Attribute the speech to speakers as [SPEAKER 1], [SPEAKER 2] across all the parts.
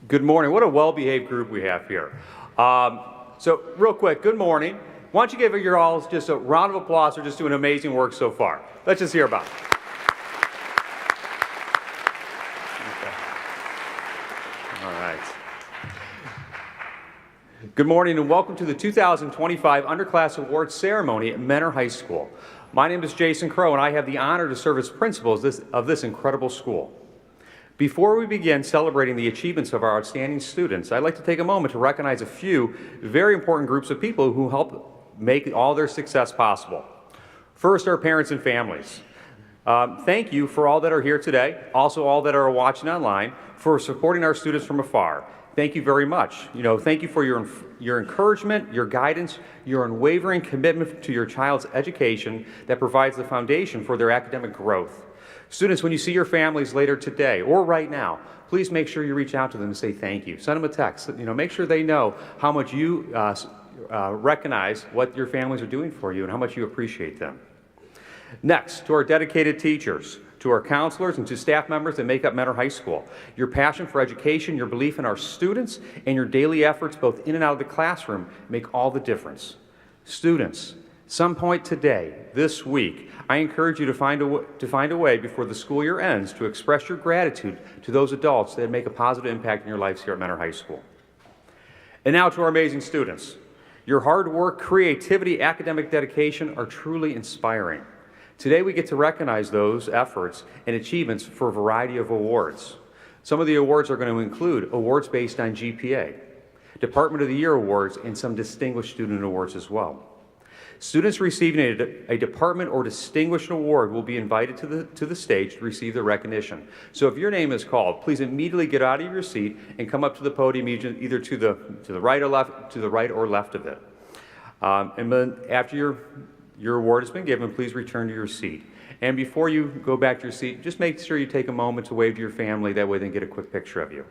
[SPEAKER 1] Good morning. What a well-behaved group we have here. So real quick, good morning. Why don't you give your all just a round of applause for just doing amazing work so far. Let's just hear about it. Okay. All right. Good morning and welcome to the 2025 Underclass Awards Ceremony at Mentor High School. My name is Jason Crow and I have the honor to serve as principal of this incredible school. Before we begin celebrating the achievements of our outstanding students, I'd like to take a moment to recognize a few very important groups of people who help make all their success possible. First, our parents and families. Thank you for all that are here today, also all that are watching online, for supporting our students from afar. Thank you very much. Thank you for your encouragement, your guidance, your unwavering commitment to your child's education that provides the foundation for their academic growth. Students, when you see your families later today or right now, please make sure you reach out to them and say thank you. Send them a text. Make sure they know how much you recognize what your families are doing for you and how much you appreciate them. Next, to our dedicated teachers, to our counselors, and to staff members that make up Mentor High School. Your passion for education, your belief in our students, and your daily efforts both in and out of the classroom make all the difference. Students, some point today, this week, I encourage you to find a way before the school year ends to express your gratitude to those adults that make a positive impact in your lives here at Mentor High School. And now to our amazing students. Your hard work, creativity, academic dedication are truly inspiring. Today we get to recognize those efforts and achievements for a variety of awards. Some of the awards are going to include awards based on GPA, Department of the Year awards, and some distinguished student awards as well. Students receiving a department or distinguished award will be invited to the stage to receive the recognition. So if your name is called, please immediately get out of your seat and come up to the podium, either to the right or left of it. And then after your award has been given, please return to your seat. And before you go back to your seat, just make sure you take a moment to wave to your family. That way they can get a quick picture of you.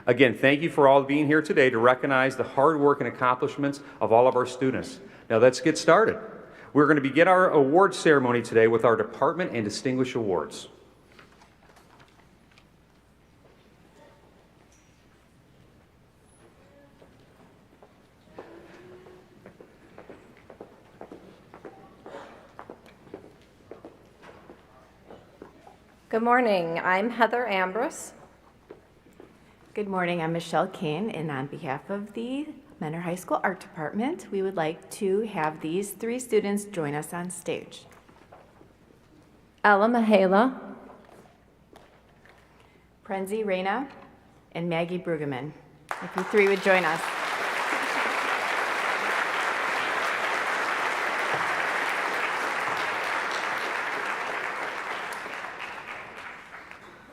[SPEAKER 1] Again, thank you for all being here today to recognize the hard work and accomplishments of all of our students. Now let's get started. We're going to begin our awards ceremony today with our department and distinguished awards.
[SPEAKER 2] Good morning. I'm Heather Ambrose.
[SPEAKER 3] Good morning. I'm Michelle Kane, and on behalf of the Mentor High School Art Department, we would like to have these three students join us on stage.
[SPEAKER 2] Ella Mihaela,
[SPEAKER 3] Prenzi Reyna and Maggie Brueggemann. If you three would join us.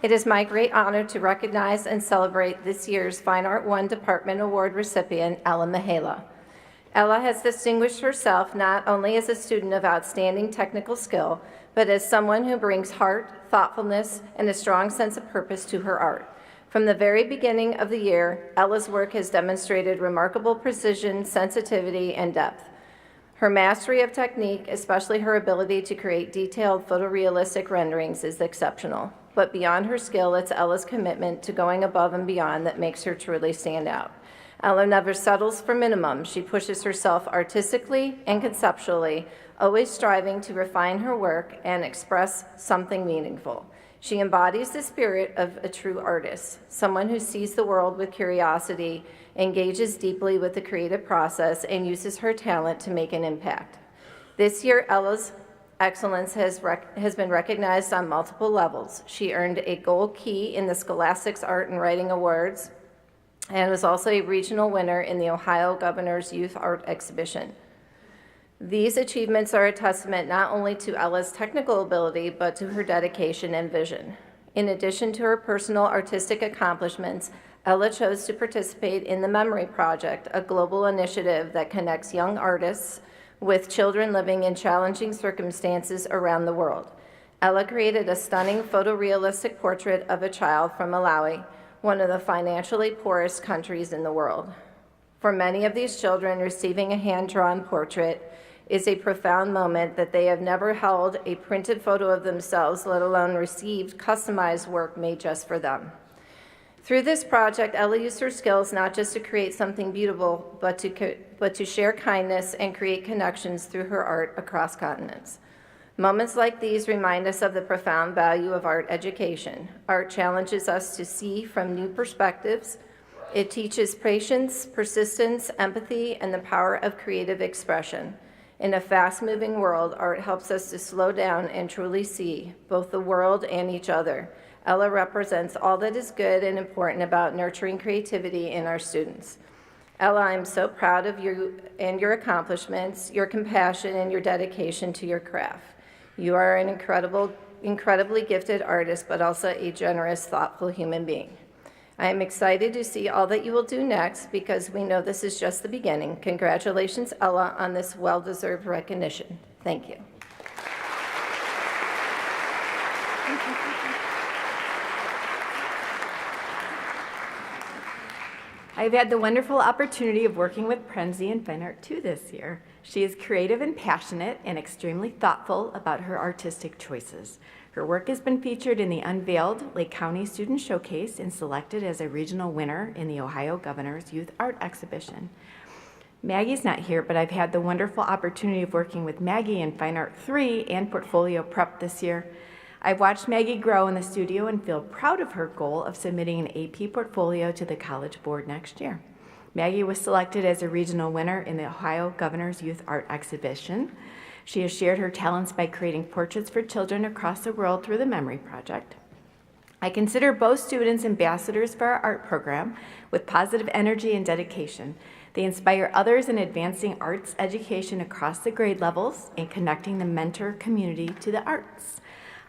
[SPEAKER 2] it is my great honor to recognize and celebrate this year's Fine Art 1 Department Award recipient, Ella Mihaela. Ella has distinguished herself not only as a student of outstanding technical skill, but as someone who brings heart, thoughtfulness, and a strong sense of purpose to her art. From the very beginning of the year, Ella's work has demonstrated remarkable precision, sensitivity, and depth. Her mastery of technique, especially her ability to create detailed photorealistic renderings, is exceptional. But beyond her skill, it's Ella's commitment to going above and beyond that makes her truly stand out. Ella never settles for minimum. She pushes herself artistically and conceptually, always striving to refine her work and express something meaningful. She embodies the spirit of a true artist, someone who sees the world with curiosity, engages deeply with the creative process, and uses her talent to make an impact. This year, Ella's excellence has been recognized on multiple levels. She earned a Gold Key in the Scholastics Art and Writing Awards and was also a regional winner in the Ohio Governor's Youth Art Exhibition. These achievements are a testament not only to Ella's technical ability, but to her dedication and vision. In addition to her personal artistic accomplishments, Ella chose to participate in the Memory Project, a global initiative that connects young artists with children living in challenging circumstances around the world. Ella created a stunning photorealistic portrait of a child from Malawi, one of the financially poorest countries in the world. For many of these children, receiving a hand-drawn portrait is a profound moment that they have never held a printed photo of themselves, let alone received customized work made just for them. Through this project, Ella used her skills not just to create something beautiful, but to share kindness and create connections through her art across continents. Moments like these remind us of the profound value of art education. Art challenges us to see from new perspectives. It teaches patience, persistence, empathy, and the power of creative expression. In a fast-moving world, art helps us to slow down and truly see both the world and each other. Ella represents all that is good and important about nurturing creativity in our students. Ella, I'm so proud of you and your accomplishments, your compassion, and your dedication to your craft. You are an incredibly gifted artist, but also a generous, thoughtful human being. I am excited to see all that you will do next because we know this is just the beginning. Congratulations, Ella, on this well-deserved recognition. Thank you.
[SPEAKER 3] I've had the wonderful opportunity of working with Prenzy in Fine Art 2 this year. She is creative and passionate and extremely thoughtful about her artistic choices. Her work has been featured in the Unveiled Lake County Student Showcase and selected as a regional winner in the Ohio Governor's Youth Art Exhibition. Maggie's not here, but I've had the wonderful opportunity of working with Maggie in Fine Art 3 and Portfolio Prep this year. I've watched Maggie grow in the studio and feel proud of her goal of submitting an AP portfolio to the College Board next year. Maggie was selected as a regional winner in the Ohio Governor's Youth Art Exhibition. She has shared her talents by creating portraits for children across the world through the Memory Project. I consider both students ambassadors for our art program with positive energy and dedication. They inspire others in advancing arts education across the grade levels and connecting the mentor community to the arts.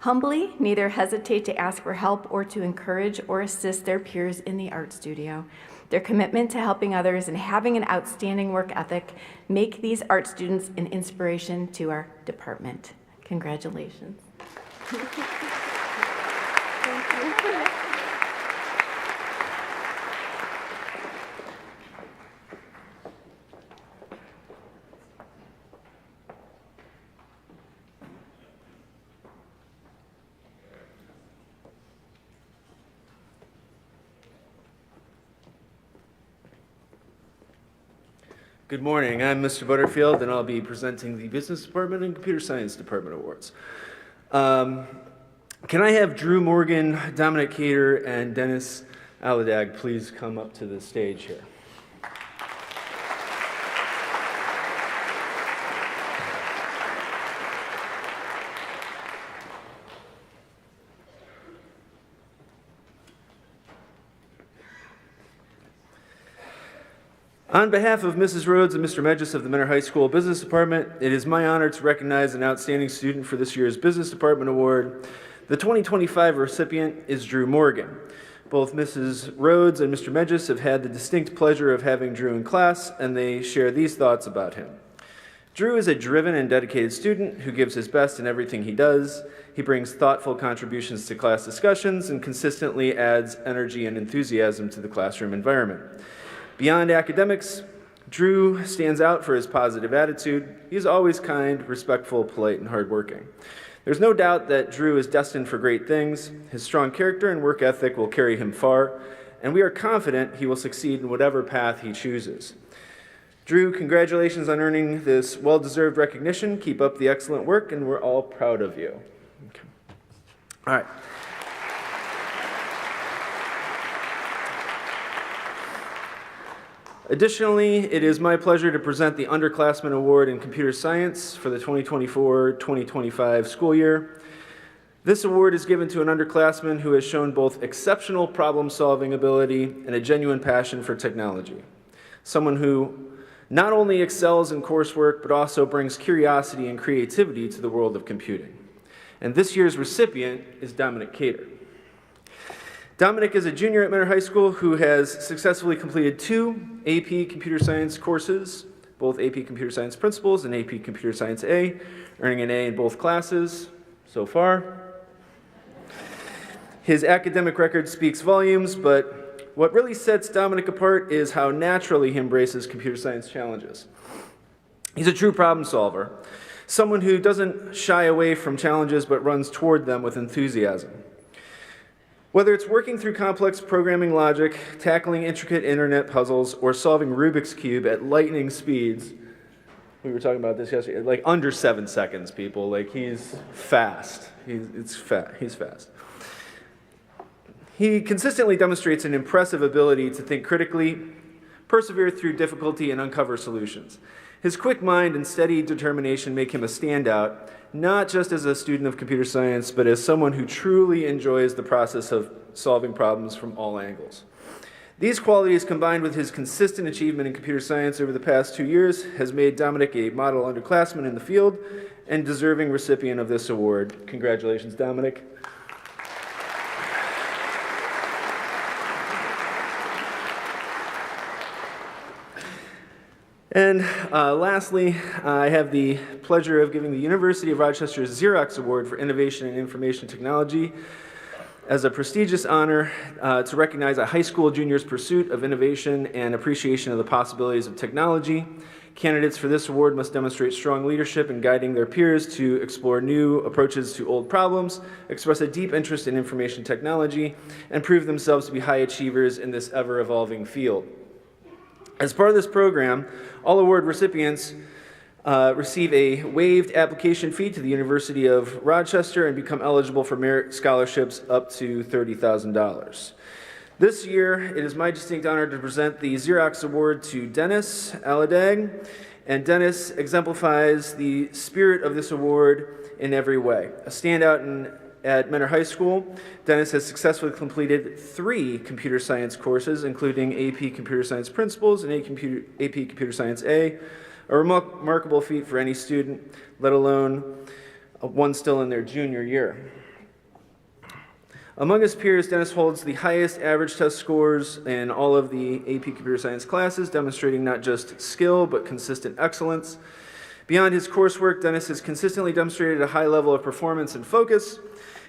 [SPEAKER 3] Humbly, neither hesitate to ask for help or to encourage or assist their peers in the art studio. Their commitment to helping others and having an outstanding work ethic make these art students an inspiration to our department. Congratulations. Thank you.
[SPEAKER 4] Good morning. I'm Mr. Butterfield, and I'll be presenting the Business Department and Computer Science Department Awards. Can I have Drew Morgan, Dominic Cater, and Dennis Aladag please come up to the stage here? On behalf of Mrs. Rhodes and Mr. Medgis of the Mentor High School Business Department, it is my honor to recognize an outstanding student for this year's Business Department Award. The 2025 recipient is Drew Morgan. Both Mrs. Rhodes and Mr. Medgis have had the distinct pleasure of having Drew in class, and they share these thoughts about him. Drew is a driven and dedicated student who gives his best in everything he does. He brings thoughtful contributions to class discussions and consistently adds energy and enthusiasm to the classroom environment. Beyond academics, Drew stands out for his positive attitude. He is always kind, respectful, polite, and hardworking. There's no doubt that Drew is destined for great things. His strong character and work ethic will carry him far, and we are confident he will succeed in whatever path he chooses. Drew, congratulations on earning this well-deserved recognition. Keep up the excellent work, and we're all proud of you. Okay. All right. Additionally, it is my pleasure to present the Underclassmen Award in Computer Science for the 2024-2025 school year. This award is given to an underclassman who has shown both exceptional problem-solving ability and a genuine passion for technology. Someone who not only excels in coursework, but also brings curiosity and creativity to the world of computing. And this year's recipient is Dominic Cater. Dominic is a junior at Mentor High School who has successfully completed 2 AP Computer Science courses, both AP Computer Science Principles and AP Computer Science A, earning an A in both classes so far. His academic record speaks volumes, but what really sets Dominic apart is how naturally he embraces computer science challenges. He's a true problem solver, someone who doesn't shy away from challenges but runs toward them with enthusiasm. Whether it's working through complex programming logic, tackling intricate internet puzzles, or solving Rubik's Cube at lightning speeds, we were talking about this yesterday, like under 7 seconds, people. Like, he's fast. He's fast. He consistently demonstrates an impressive ability to think critically, persevere through difficulty, and uncover solutions. His quick mind and steady determination make him a standout, not just as a student of computer science, but as someone who truly enjoys the process of solving problems from all angles. These qualities, combined with his consistent achievement in computer science over the past 2 years, has made Dominic a model underclassman in the field and deserving recipient of this award. Congratulations, Dominic. And lastly, I have the pleasure of giving the University of Rochester's Xerox Award for Innovation in Information Technology as a prestigious honor to recognize a high school junior's pursuit of innovation and appreciation of the possibilities of technology. Candidates for this award must demonstrate strong leadership in guiding their peers to explore new approaches to old problems, express a deep interest in information technology, and prove themselves to be high achievers in this ever-evolving field. As part of this program, all award recipients receive a waived application fee to the University of Rochester and become eligible for merit scholarships up to $30,000. This year, it is my distinct honor to present the Xerox Award to Dennis Aladag, and Dennis exemplifies the spirit of this award in every way. A standout at Mentor High School, Dennis has successfully completed 3 computer science courses, including AP Computer Science Principles and AP Computer Science A remarkable feat for any student, let alone one still in their junior year. Among his peers, Dennis holds the highest average test scores in all of the AP Computer Science classes, demonstrating not just skill, but consistent excellence. Beyond his coursework, Dennis has consistently demonstrated a high level of performance and focus.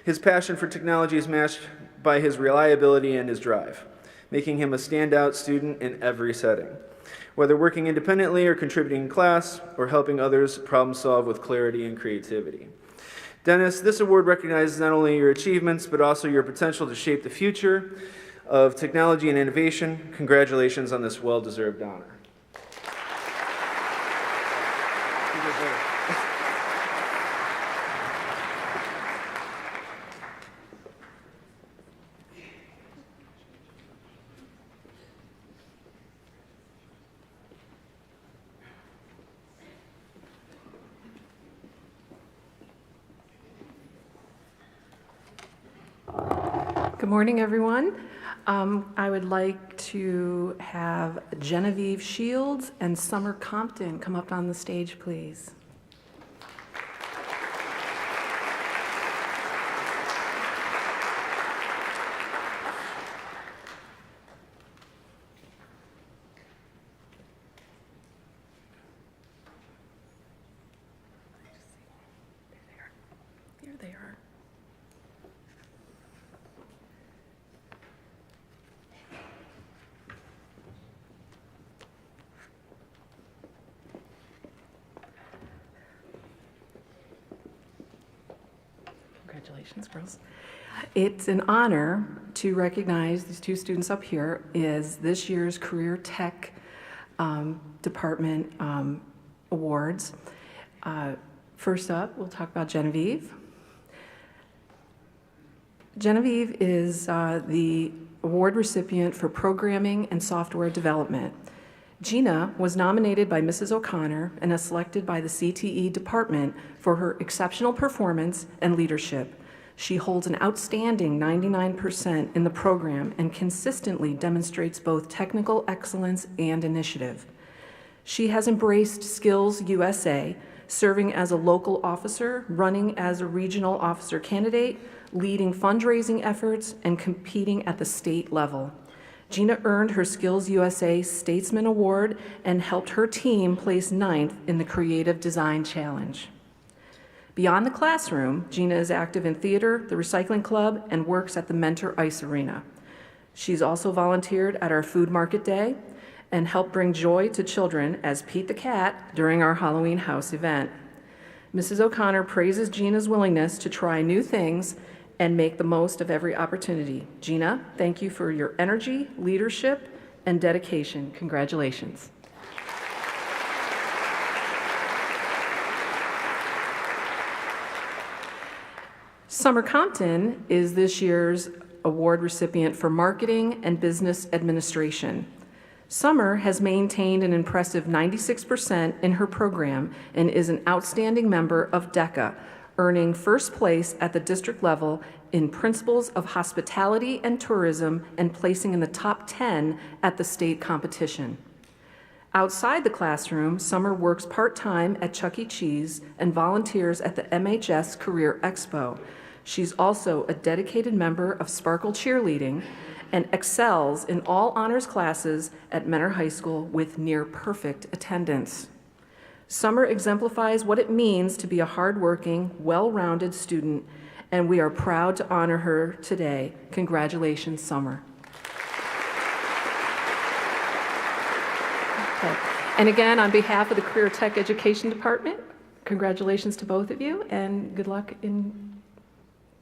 [SPEAKER 4] His passion for technology is matched by his reliability and his drive, making him a standout student in every setting. Whether working independently or contributing in class or helping others problem solve with clarity and creativity. Dennis, this award recognizes not only your achievements, but also your potential to shape the future of technology and innovation. Congratulations on this well-deserved honor.
[SPEAKER 5] Good morning, everyone. I would like to have Genevieve Shields and Summer Compton come up on the stage, please. There they are. Congratulations, girls. It's an honor to recognize these 2 students up here as this year's Career Tech Department awards. First up, we'll talk about Genevieve. Genevieve is the award recipient for programming and software development. Gina was nominated by Mrs. O'Connor and is selected by the CTE department for her exceptional performance and leadership. She holds an outstanding 99% in the program and consistently demonstrates both technical excellence and initiative. She has embraced Skills USA, serving as a local officer, running as a regional officer candidate, leading fundraising efforts, and competing at the state level. Gina earned her Skills USA Statesman Award and helped her team place 9th in the Creative Design Challenge. Beyond the classroom, Gina is active in theater, the Recycling Club, and works at the Mentor Ice Arena. She's also volunteered at our Food Market Day and helped bring joy to children as Pete the Cat during our Halloween House event. Mrs. O'Connor praises Gina's willingness to try new things and make the most of every opportunity. Gina, thank you for your energy, leadership, and dedication. Congratulations. Summer Compton is this year's award recipient for Marketing and Business Administration. Summer has maintained an impressive 96% in her program and is an outstanding member of DECA, earning first place at the district level in Principles of Hospitality and Tourism and placing in the top 10 at the state competition. Outside the classroom, Summer works part-time at Chuck E. Cheese and volunteers at the MHS Career Expo. She's also a dedicated member of Sparkle Cheerleading and excels in all honors classes at Mentor High School with near-perfect attendance. Summer exemplifies what it means to be a hardworking, well-rounded student, and we are proud to honor her today. Congratulations, Summer. Okay. And again, on behalf of the Career Tech Education Department, congratulations to both of you, and good luck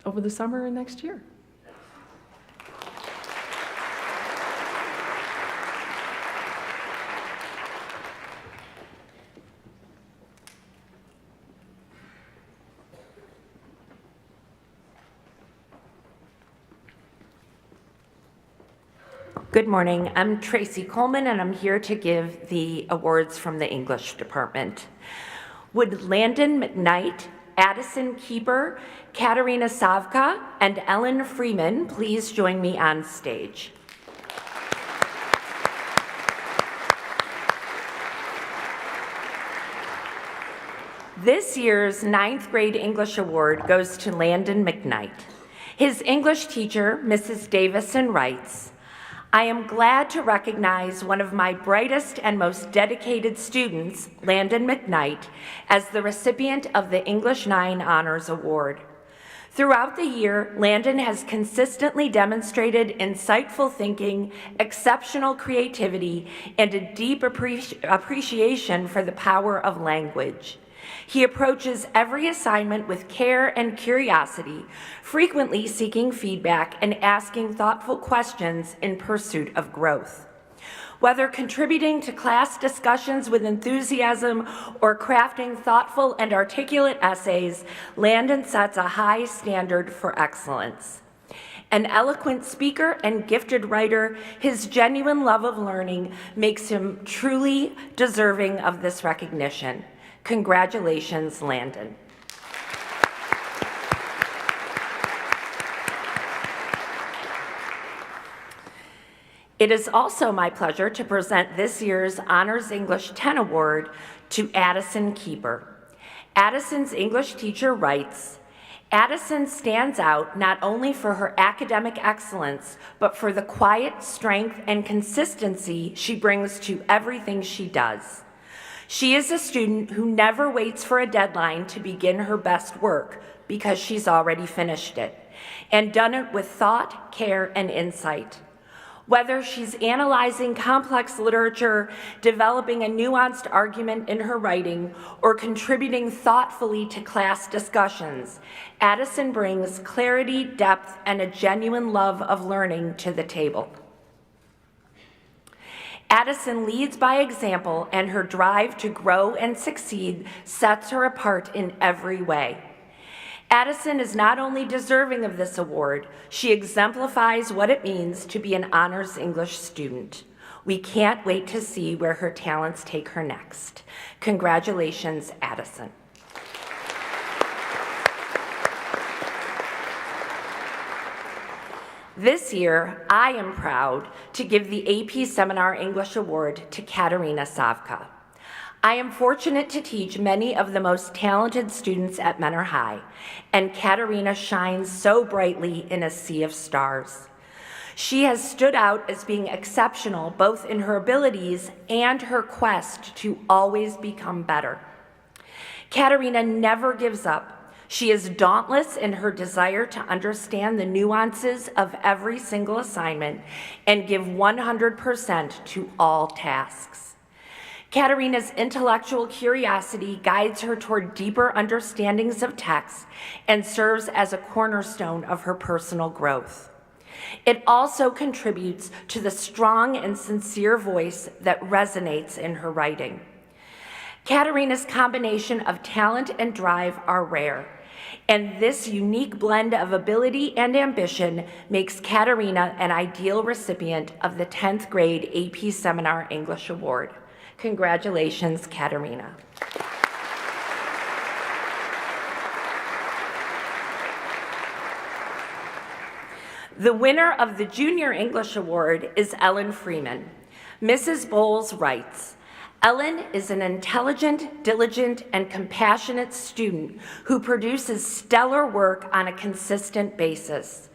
[SPEAKER 5] over the summer and next year.
[SPEAKER 6] Good morning. I'm Tracy Coleman, and I'm here to give the awards from the English department. Would Landon McKnight, Addison Keeper, Katerina Savka, and Ellen Freeman please join me on stage? This year's 9th grade English award goes to Landon McKnight. His English teacher, Mrs. Davison, writes, "I am glad to recognize one of my brightest and most dedicated students, Landon McKnight, as the recipient of the English 9 Honors Award. Throughout the year, Landon has consistently demonstrated insightful thinking, exceptional creativity, and a deep appreciation for the power of language. He approaches every assignment with care and curiosity, frequently seeking feedback and asking thoughtful questions in pursuit of growth. Whether contributing to class discussions with enthusiasm or crafting thoughtful and articulate essays, Landon sets a high standard for excellence. An eloquent speaker and gifted writer, his genuine love of learning makes him truly deserving of this recognition. Congratulations, Landon." It is also my pleasure to present this year's Honors English 10 Award to Addison Keeper. Addison's English teacher writes, "Addison stands out not only for her academic excellence, but for the quiet strength and consistency she brings to everything she does. She is a student who never waits for a deadline to begin her best work because she's already finished it, and done it with thought, care, and insight. Whether she's analyzing complex literature, developing a nuanced argument in her writing, or contributing thoughtfully to class discussions, Addison brings clarity, depth, and a genuine love of learning to the table. Addison leads by example, and her drive to grow and succeed sets her apart in every way. Addison is not only deserving of this award, she exemplifies what it means to be an honors English student. We can't wait to see where her talents take her next. Congratulations, Addison." This year, I am proud to give the AP Seminar English Award to Katerina Savka. I am fortunate to teach many of the most talented students at Mentor High, and Katerina shines so brightly in a sea of stars. She has stood out as being exceptional both in her abilities and her quest to always become better. Katerina never gives up. She is dauntless in her desire to understand the nuances of every single assignment and give 100% to all tasks. Katerina's intellectual curiosity guides her toward deeper understandings of text and serves as a cornerstone of her personal growth. It also contributes to the strong and sincere voice that resonates in her writing. Katerina's combination of talent and drive are rare, and this unique blend of ability and ambition makes Katerina an ideal recipient of the 10th grade AP Seminar English Award. Congratulations, Katerina. The winner of the Junior English Award is Ellen Freeman. Mrs. Bowles writes, Ellen is an intelligent, diligent, and compassionate student who produces stellar work on a consistent basis.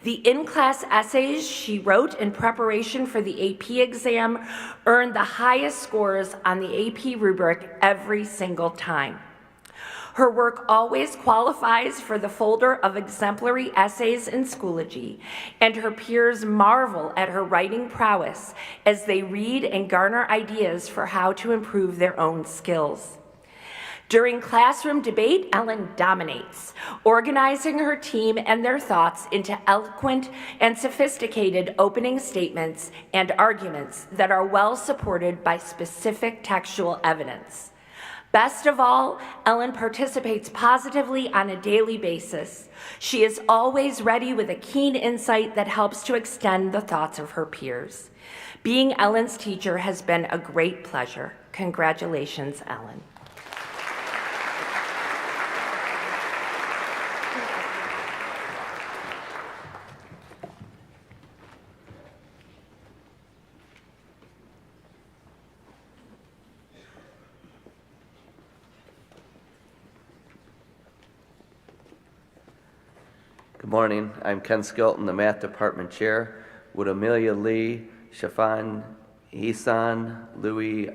[SPEAKER 6] The in-class essays she wrote in preparation for the AP exam earned the highest scores on the AP rubric every single time. Her work always qualifies for the folder of exemplary essays in Schoology, and her peers marvel at her writing prowess as they read and garner ideas for how to improve their own skills. During classroom debate, Ellen dominates, organizing her team and their thoughts into eloquent and sophisticated opening statements and arguments that are well supported by specific textual evidence. Best of all, Ellen participates positively on a daily basis. She is always ready with a keen insight that helps to extend the thoughts of her peers. Being Ellen's teacher has been a great pleasure. Congratulations, Ellen.
[SPEAKER 7] Good morning. I'm Ken Skilton, the Math Department Chair. Would Amelia Lee, Shafan Hisan, Louis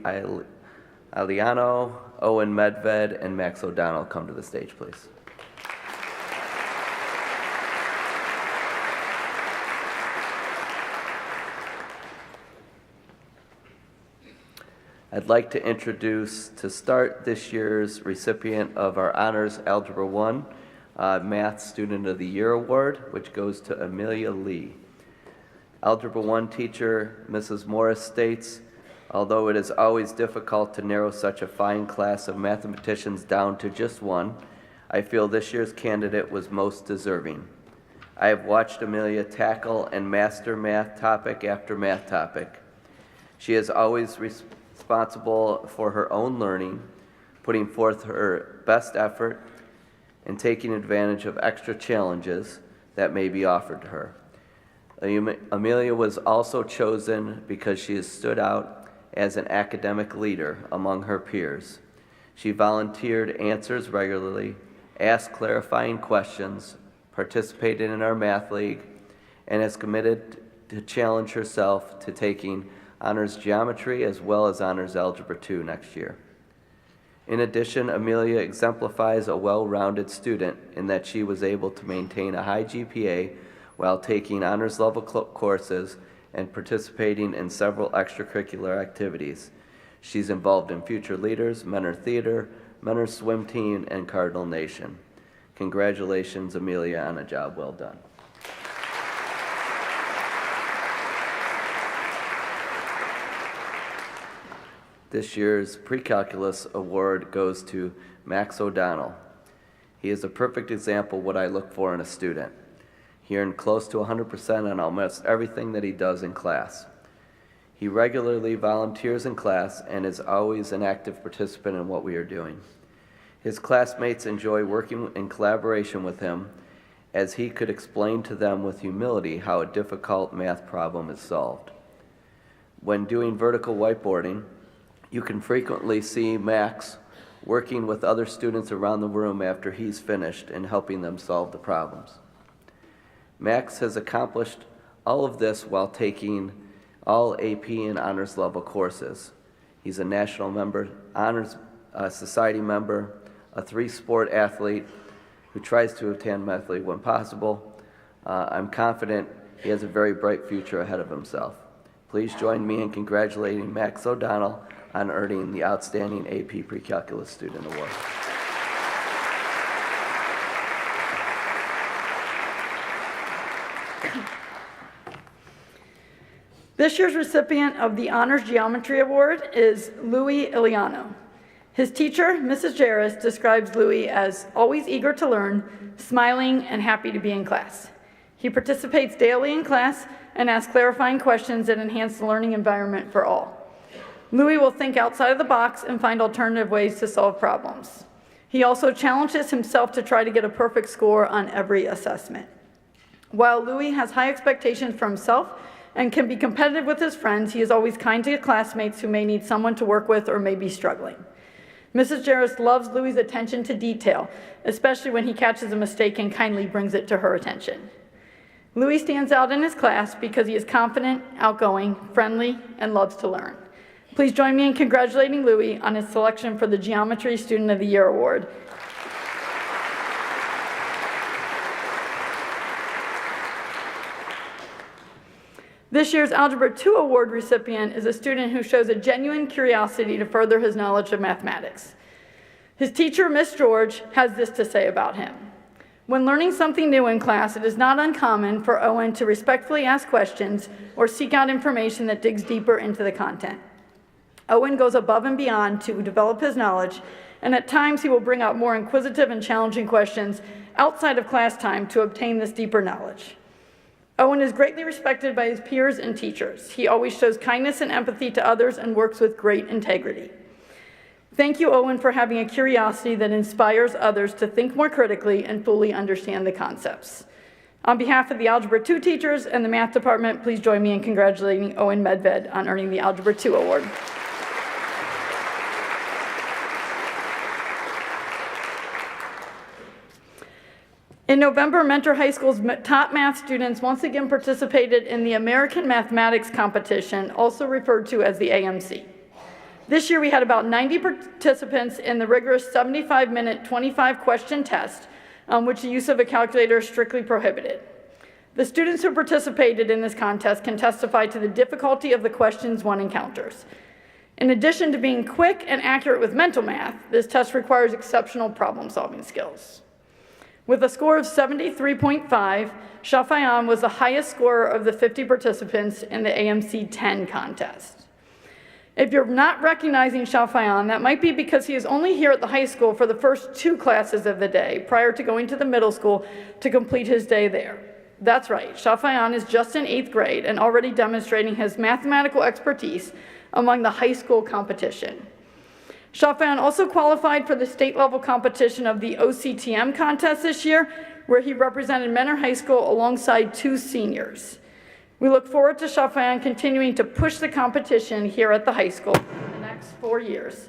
[SPEAKER 7] Aliano, Owen Medved, and Max O'Donnell come to the stage, please? I'd like to introduce, to start, this year's recipient of our Honors Algebra 1 Math Student of the Year Award, which goes to Amelia Lee. Algebra 1 teacher Mrs. Morris states, although it is always difficult to narrow such a fine class of mathematicians down to just one, I feel this year's candidate was most deserving. I have watched Amelia tackle and master math topic after math topic. She is always responsible for her own learning, putting forth her best effort, and taking advantage of extra challenges that may be offered to her. Amelia was also chosen because she has stood out as an academic leader among her peers. She volunteered answers regularly, asked clarifying questions, participated in our math league, and has committed to challenge herself to taking honors geometry as well as honors algebra 2 next year. In addition, Amelia exemplifies a well-rounded student in that she was able to maintain a high GPA while taking honors level courses and participating in several extracurricular activities. She's involved in Future Leaders, Mentor Theater, Mentor Swim Team, and Cardinal Nation. Congratulations, Amelia, on a job well done. This year's Pre-Calculus Award goes to Max O'Donnell. He is a perfect example of what I look for in a student. He earned close to 100% on almost everything that he does in class. He regularly volunteers in class and is always an active participant in what we are doing. His classmates enjoy working in collaboration with him as he could explain to them with humility how a difficult math problem is solved. When doing vertical whiteboarding, you can frequently see Max working with other students around the room after he's finished and helping them solve the problems. Max has accomplished all of this while taking all AP and honors level courses. He's a national member, honors society member, a 3-sport athlete who tries to attend math league when possible. I'm confident he has a very bright future ahead of himself. Please join me in congratulating Max O'Donnell on earning the Outstanding AP Pre-Calculus Student Award.
[SPEAKER 8] This year's recipient of the Honors Geometry Award is Louis Iliano. His teacher, Mrs. Jarris, describes Louis as always eager to learn, smiling, and happy to be in class. He participates daily in class and asks clarifying questions that enhance the learning environment for all. Louis will think outside of the box and find alternative ways to solve problems. He also challenges himself to try to get a perfect score on every assessment. While Louis has high expectations for himself and can be competitive with his friends, he is always kind to classmates who may need someone to work with or may be struggling. Mrs. Jarris loves Louis' attention to detail, especially when he catches a mistake and kindly brings it to her attention. Louis stands out in his class because he is confident, outgoing, friendly, and loves to learn. Please join me in congratulating Louis on his selection for the Geometry Student of the Year Award. This year's Algebra 2 Award recipient is a student who shows a genuine curiosity to further his knowledge of mathematics. His teacher, Miss George, has this to say about him. When learning something new in class, it is not uncommon for Owen to respectfully ask questions or seek out information that digs deeper into the content. Owen goes above and beyond to develop his knowledge, and at times he will bring out more inquisitive and challenging questions outside of class time to obtain this deeper knowledge. Owen is greatly respected by his peers and teachers. He always shows kindness and empathy to others and works with great integrity. Thank you, Owen, for having a curiosity that inspires others to think more critically and fully understand the concepts. On behalf of the Algebra 2 teachers and the math department, please join me in congratulating Owen Medved on earning the Algebra 2 Award. In November, Mentor High School's top math students once again participated in the American Mathematics Competition, also referred to as the AMC. This year we had about 90 participants in the rigorous 75-minute 25-question test, which the use of a calculator is strictly prohibited. The students who participated in this contest can testify to the difficulty of the questions one encounters. In addition to being quick and accurate with mental math, this test requires exceptional problem-solving skills. With a score of 73.5, Shafayan was the highest scorer of the 50 participants in the AMC 10 contest. If you're not recognizing Shafayan, that might be because he is only here at the high school for the first 2 classes of the day, prior to going to the middle school to complete his day there. That's right, Shafayan is just in 8th grade and already demonstrating his mathematical expertise among the high school competition. Shafayan also qualified for the state-level competition of the OCTM contest this year, where he represented Mentor High School alongside 2 seniors. We look forward to Shafayan continuing to push the competition here at the high school for the next 4 years.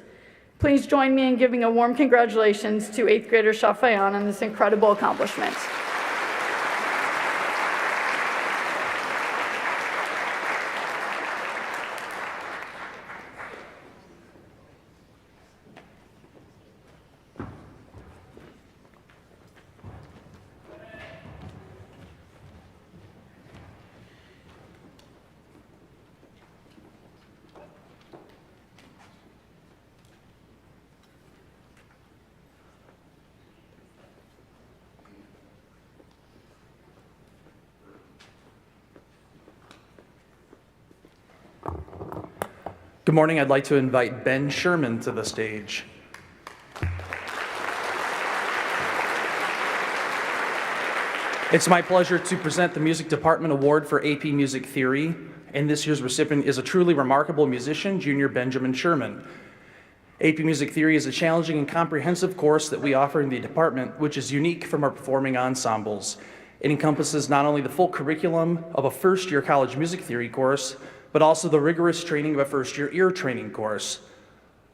[SPEAKER 8] Please join me in giving a warm congratulations to 8th grader Shafayan on this incredible accomplishment.
[SPEAKER 9] Good morning. I'd like to invite Ben Sherman to the stage. It's my pleasure to present the Music Department Award for AP Music Theory, and this year's recipient is a truly remarkable musician, Junior Benjamin Sherman. AP Music Theory is a challenging and comprehensive course that we offer in the department, which is unique from our performing ensembles. It encompasses not only the full curriculum of a first-year college music theory course, but also the rigorous training of a first-year ear training course.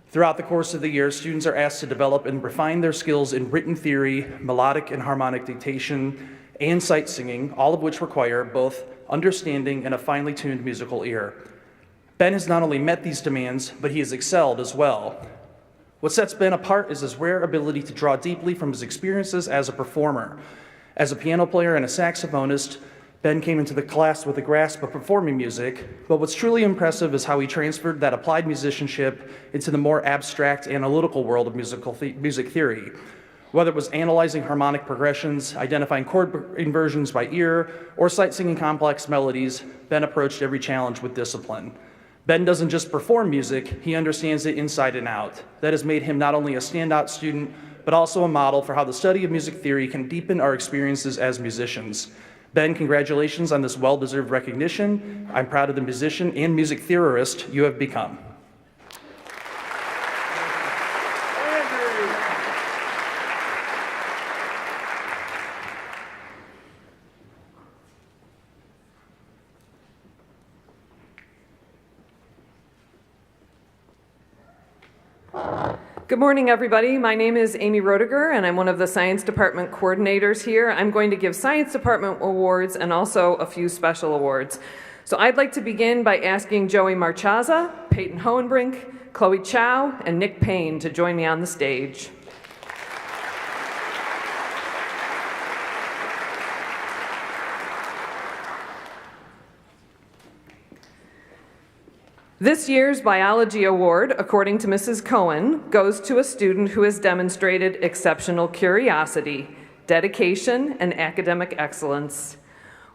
[SPEAKER 9] Throughout the course of the year, students are asked to develop and refine their skills in written theory, melodic and harmonic dictation, and sight singing, all of which require both understanding and a finely tuned musical ear. Ben has not only met these demands, but he has excelled as well. What sets Ben apart is his rare ability to draw deeply from his experiences as a performer. As a piano player and a saxophonist, Ben came into the class with a grasp of performing music, but what's truly impressive is how he transferred that applied musicianship into the more abstract, analytical world of music theory. Whether it was analyzing harmonic progressions, identifying chord inversions by ear, or sight-singing complex melodies, Ben approached every challenge with discipline. Ben doesn't just perform music, he understands it inside and out. That has made him not only a standout student, but also a model for how the study of music theory can deepen our experiences as musicians. Ben, congratulations on this well-deserved recognition. I'm proud of the musician and music theorist you have become.
[SPEAKER 10] Good morning, everybody. My name is Amy Roediger, and I'm one of the Science Department coordinators here. I'm going to give Science Department awards and also a few special awards. So I'd like to begin by asking Joey Marchaza, Peyton Hohenbrink, Chloe Chow, and Nick Payne to join me on the stage. This year's Biology Award, according to Mrs. Cohen, goes to a student who has demonstrated exceptional curiosity, dedication, and academic excellence.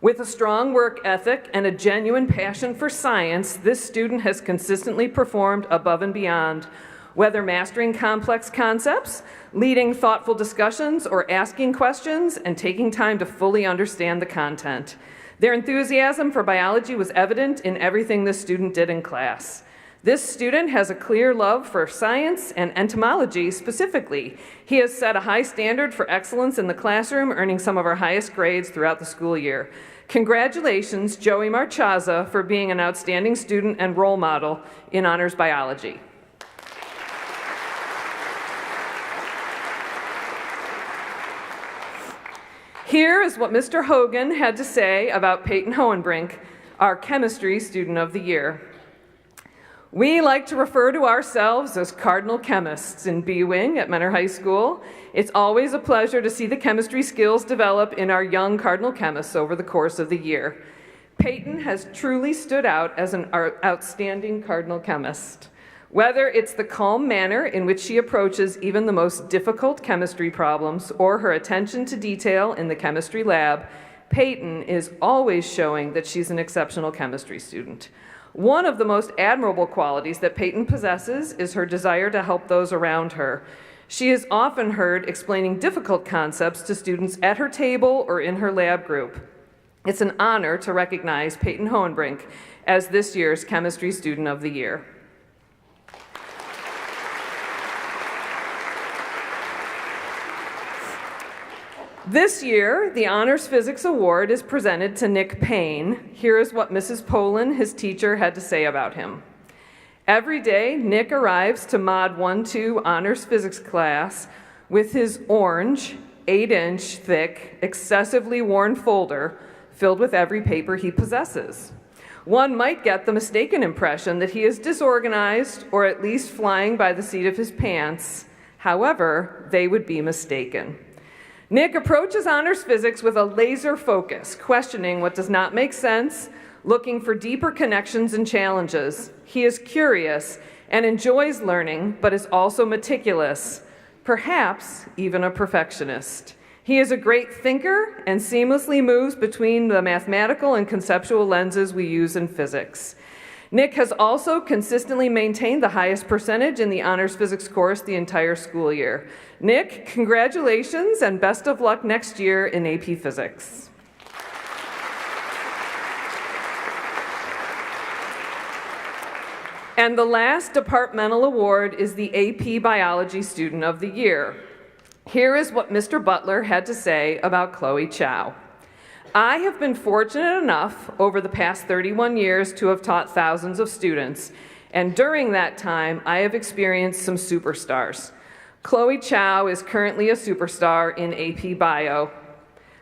[SPEAKER 10] With a strong work ethic and a genuine passion for science, this student has consistently performed above and beyond, whether mastering complex concepts, leading thoughtful discussions, or asking questions and taking time to fully understand the content. Their enthusiasm for biology was evident in everything this student did in class. This student has a clear love for science and entomology specifically. He has set a high standard for excellence in the classroom, earning some of our highest grades throughout the school year. Congratulations, Joey Marchaza, for being an outstanding student and role model in honors biology. Here is what Mr. Hogan had to say about Peyton Hohenbrink, our chemistry student of the year. We like to refer to ourselves as cardinal chemists in B-Wing at Mentor High School. It's always a pleasure to see the chemistry skills develop in our young cardinal chemists over the course of the year. Peyton has truly stood out as an outstanding cardinal chemist. Whether it's the calm manner in which she approaches even the most difficult chemistry problems or her attention to detail in the chemistry lab, Peyton is always showing that she's an exceptional chemistry student. One of the most admirable qualities that Peyton possesses is her desire to help those around her. She is often heard explaining difficult concepts to students at her table or in her lab group. It's an honor to recognize Peyton Hohenbrink as this year's Chemistry Student of the Year. This year, the Honors Physics Award is presented to Nick Payne. Here is what Mrs. Poland, his teacher, had to say about him. Every day, Nick arrives to Mod 1-2 Honors Physics class with his orange, 8-inch thick, excessively worn folder filled with every paper he possesses. One might get the mistaken impression that he is disorganized or at least flying by the seat of his pants. However, they would be mistaken. Nick approaches honors physics with a laser focus, questioning what does not make sense, looking for deeper connections and challenges. He is curious and enjoys learning, but is also meticulous, perhaps even a perfectionist. He is a great thinker and seamlessly moves between the mathematical and conceptual lenses we use in physics. Nick has also consistently maintained the highest percentage in the honors physics course the entire school year. Nick, congratulations and best of luck next year in AP Physics. And the last departmental award is the AP Biology Student of the Year. Here is what Mr. Butler had to say about Chloe Chow. I have been fortunate enough over the past 31 years to have taught thousands of students, and during that time, I have experienced some superstars. Chloe Chow is currently a superstar in AP Bio.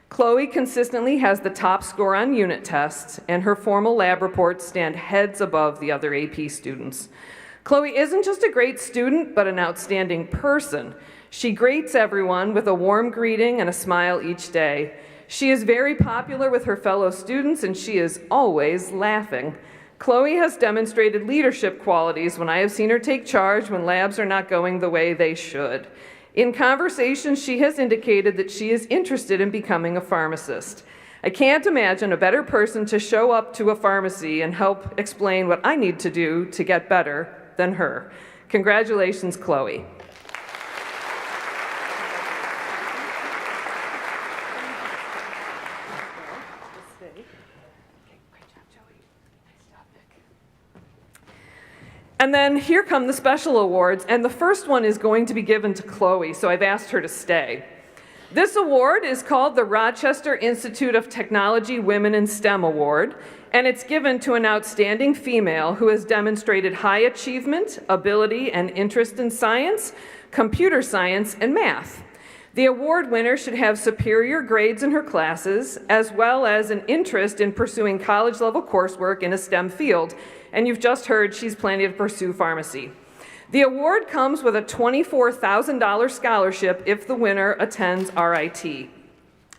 [SPEAKER 10] Chloe consistently has the top score on unit tests, and her formal lab reports stand heads above the other AP students. Chloe isn't just a great student, but an outstanding person. She greets everyone with a warm greeting and a smile each day. She is very popular with her fellow students, and she is always laughing. Chloe has demonstrated leadership qualities when I have seen her take charge when labs are not going the way they should. In conversations, she has indicated that she is interested in becoming a pharmacist. I can't imagine a better person to show up to a pharmacy and help explain what I need to do to get better than her. Congratulations, Chloe. And then here come the special awards, and the first one is going to be given to Chloe, so I've asked her to stay. This award is called the Rochester Institute of Technology Women in STEM Award, and it's given to an outstanding female who has demonstrated high achievement, ability, and interest in science, computer science, and math. The award winner should have superior grades in her classes, as well as an interest in pursuing college-level coursework in a STEM field, and you've just heard she's planning to pursue pharmacy. The award comes with a $24,000 scholarship if the winner attends RIT.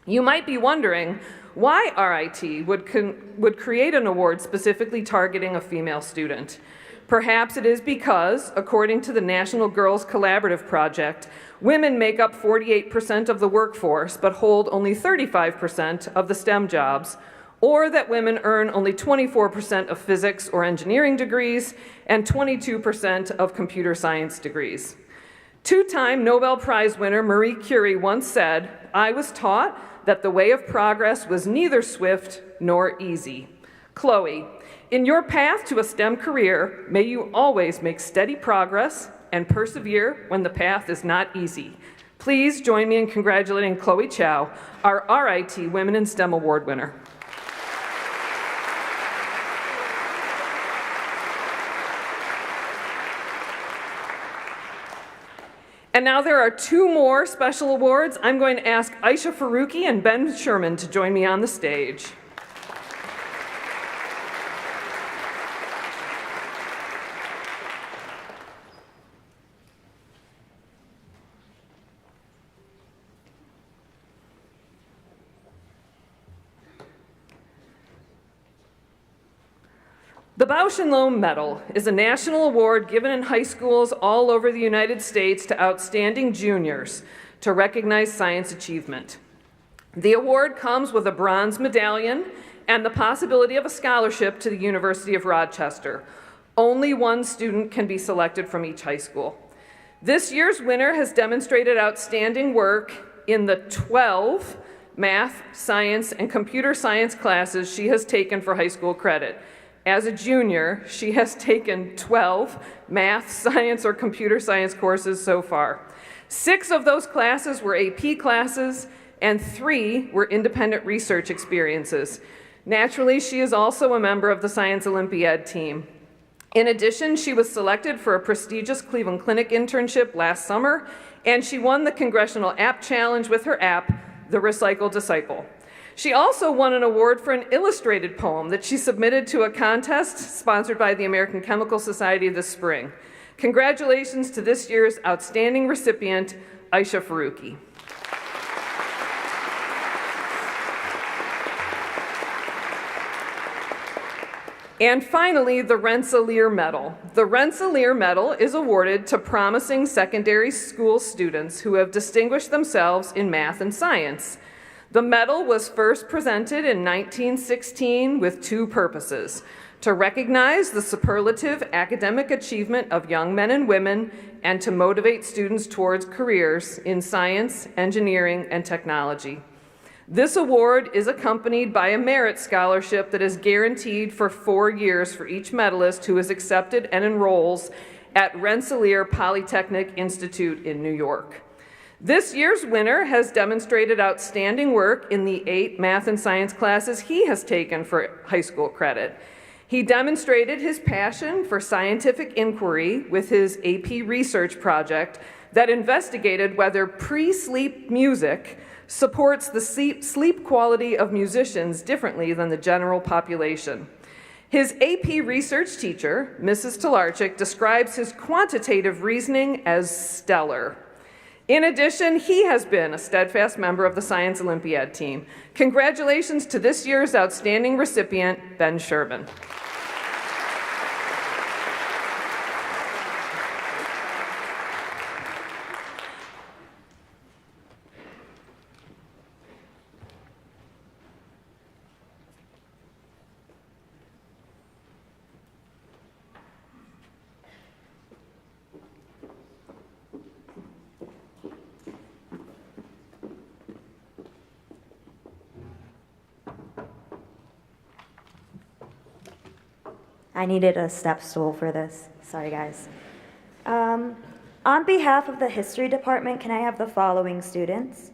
[SPEAKER 10] You might be wondering why RIT would create an award specifically targeting a female student. Perhaps it is because, according to the National Girls Collaborative Project, women make up 48% of the workforce but hold only 35% of the STEM jobs, or that women earn only 24% of physics or engineering degrees and 22% of computer science degrees. Two-time Nobel Prize winner Marie Curie once said, "I was taught that the way of progress was neither swift nor easy." Chloe, in your path to a STEM career, may you always make steady progress and persevere when the path is not easy. Please join me in congratulating Chloe Chow, our RIT Women in STEM Award winner. And now there are two more special awards. I'm going to ask Aisha Faruqi and Ben Sherman to join me on the stage. The Bausch & Lomb Medal is a national award given in high schools all over the United States to outstanding juniors to recognize science achievement. The award comes with a bronze medallion and the possibility of a scholarship to the University of Rochester. Only one student can be selected from each high school. This year's winner has demonstrated outstanding work in the 12 math, science, and computer science classes she has taken for high school credit. As a junior, she has taken 12 math, science, or computer science courses so far. 6 of those classes were AP classes, and 3 were independent research experiences. Naturally, she is also a member of the Science Olympiad team. In addition, she was selected for a prestigious Cleveland Clinic internship last summer, and she won the Congressional App Challenge with her app, The Recycle Disciple. She also won an award for an illustrated poem that she submitted to a contest sponsored by the American Chemical Society this spring. Congratulations to this year's outstanding recipient, Aisha Faruqi. And finally, the Rensselaer Medal. The Rensselaer Medal is awarded to promising secondary school students who have distinguished themselves in math and science. The medal was first presented in 1916 with 2 purposes: to recognize the superlative academic achievement of young men and women and to motivate students towards careers in science, engineering, and technology. This award is accompanied by a merit scholarship that is guaranteed for 4 years for each medalist who is accepted and enrolls at Rensselaer Polytechnic Institute in New York. This year's winner has demonstrated outstanding work in the 8 math and science classes he has taken for high school credit. He demonstrated his passion for scientific inquiry with his AP research project that investigated whether pre-sleep music supports the sleep quality of musicians differently than the general population. His AP research teacher, Mrs. Talarchik, describes his quantitative reasoning as stellar. In addition, he has been a steadfast member of the Science Olympiad team. Congratulations to this year's outstanding recipient, Ben Sherman.
[SPEAKER 11] I needed a step stool for this. Sorry, guys. On behalf of the History Department, can I have the following students?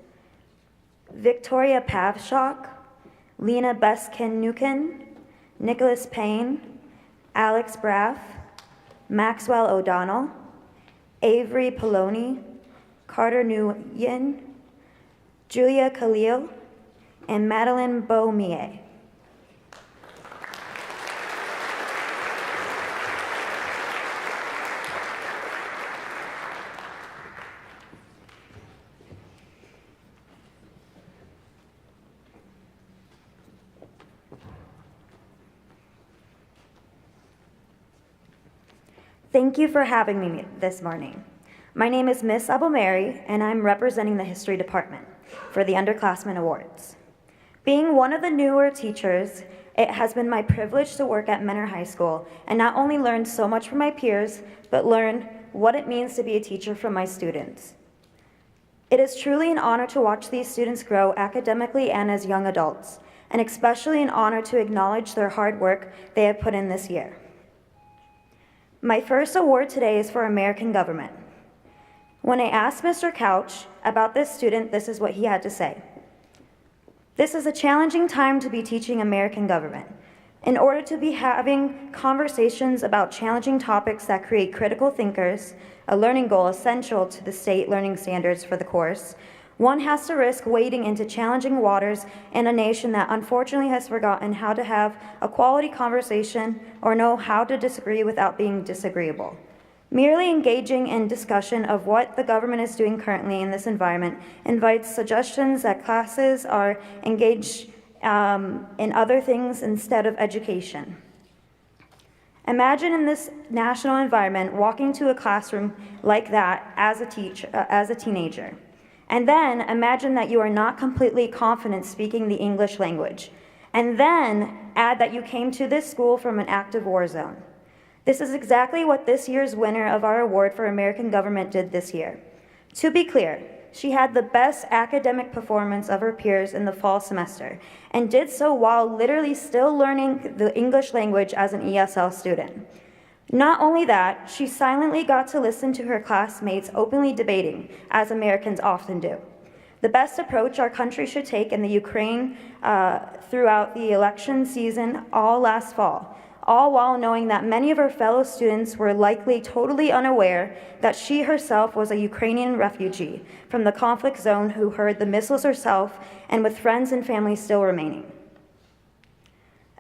[SPEAKER 11] Victoria Pavshok, Lena Beskin-Nukin, Nicholas Payne, Alex Braff, Maxwell O'Donnell, Avery Poloni, Carter Nguyen, Julia Khalil, and Madeline Beaumier. Thank you for having me this morning. My name is Miss Abomeri, and I'm representing the History Department for the Underclassmen Awards. Being one of the newer teachers, it has been my privilege to work at Mentor High School and not only learn so much from my peers, but learn what it means to be a teacher from my students. It is truly an honor to watch these students grow academically and as young adults, and especially an honor to acknowledge their hard work they have put in this year. My first award today is for American government. When I asked Mr. Couch about this student, this is what he had to say. This is a challenging time to be teaching American government. In order to be having conversations about challenging topics that create critical thinkers, a learning goal essential to the state learning standards for the course, one has to risk wading into challenging waters in a nation that unfortunately has forgotten how to have a quality conversation or know how to disagree without being disagreeable. Merely engaging in discussion of what the government is doing currently in this environment invites suggestions that classes are engaged in other things instead of education. Imagine in this national environment walking to a classroom like that as a teenager. And then imagine that you are not completely confident speaking the English language. And then add that you came to this school from an active war zone. This is exactly what this year's winner of our award for American government did this year. To be clear, she had the best academic performance of her peers in the fall semester, and did so while literally still learning the English language as an ESL student. Not only that, she silently got to listen to her classmates openly debating, as Americans often do. The best approach our country should take in the Ukraine throughout the election season all last fall, all while knowing that many of her fellow students were likely totally unaware that she herself was a Ukrainian refugee from the conflict zone who heard the missiles herself and with friends and family still remaining.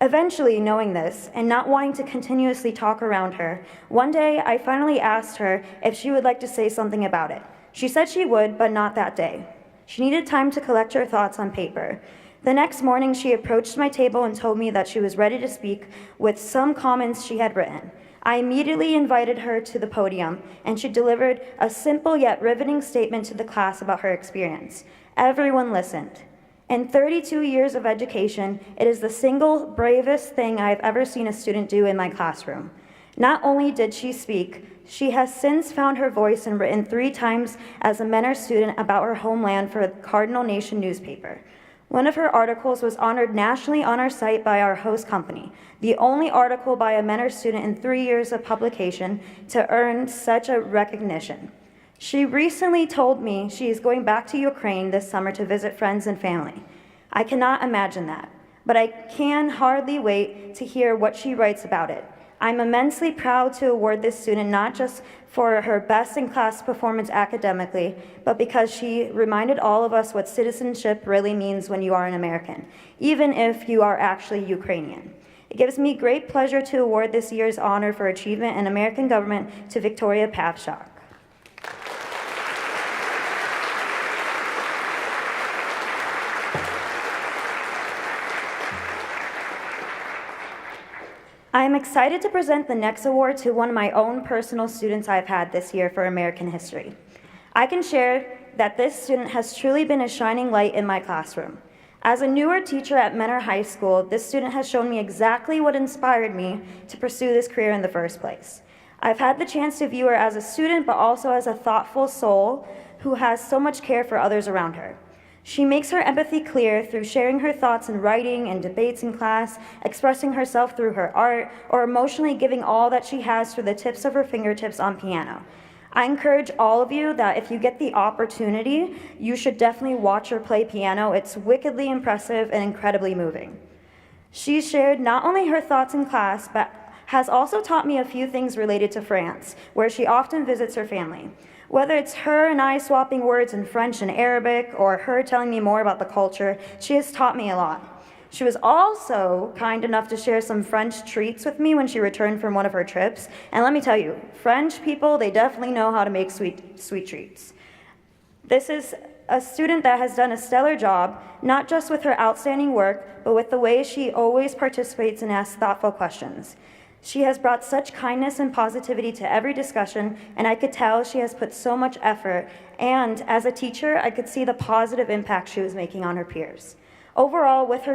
[SPEAKER 11] Eventually, knowing this and not wanting to continuously talk around her, one day I finally asked her if she would like to say something about it. She said she would, but not that day. She needed time to collect her thoughts on paper. The next morning, she approached my table and told me that she was ready to speak with some comments she had written. I immediately invited her to the podium, and she delivered a simple yet riveting statement to the class about her experience. Everyone listened. In 32 years of education, it is the single bravest thing I have ever seen a student do in my classroom. Not only did she speak, she has since found her voice and written 3 times as a mentor student about her homeland for the Cardinal Nation newspaper. One of her articles was honored nationally on our site by our host company, the only article by a mentor student in 3 years of publication to earn such a recognition. She recently told me she is going back to Ukraine this summer to visit friends and family. I cannot imagine that, but I can hardly wait to hear what she writes about it. I'm immensely proud to award this student not just for her best-in-class performance academically, but because she reminded all of us what citizenship really means when you are an American, even if you are actually Ukrainian. It gives me great pleasure to award this year's honor for achievement in American government to Victoria Pavshok. I am excited to present the next award to one of my own personal students I've had this year for American history. I can share that this student has truly been a shining light in my classroom. As a newer teacher at Menor High School, this student has shown me exactly what inspired me to pursue this career in the first place. I've had the chance to view her as a student, but also as a thoughtful soul who has so much care for others around her. She makes her empathy clear through sharing her thoughts in writing and debates in class, expressing herself through her art, or emotionally giving all that she has through the tips of her fingertips on piano. I encourage all of you that if you get the opportunity, you should definitely watch her play piano. It's wickedly impressive and incredibly moving. She shared not only her thoughts in class, but has also taught me a few things related to France, where she often visits her family. Whether it's her and I swapping words in French and Arabic, or her telling me more about the culture, she has taught me a lot. She was also kind enough to share some French treats with me when she returned from one of her trips. And let me tell you, French people, they definitely know how to make sweet treats. This is a student that has done a stellar job, not just with her outstanding work, but with the way she always participates and asks thoughtful questions. She has brought such kindness and positivity to every discussion, and I could tell she has put so much effort. And as a teacher, I could see the positive impact she was making on her peers. Overall, with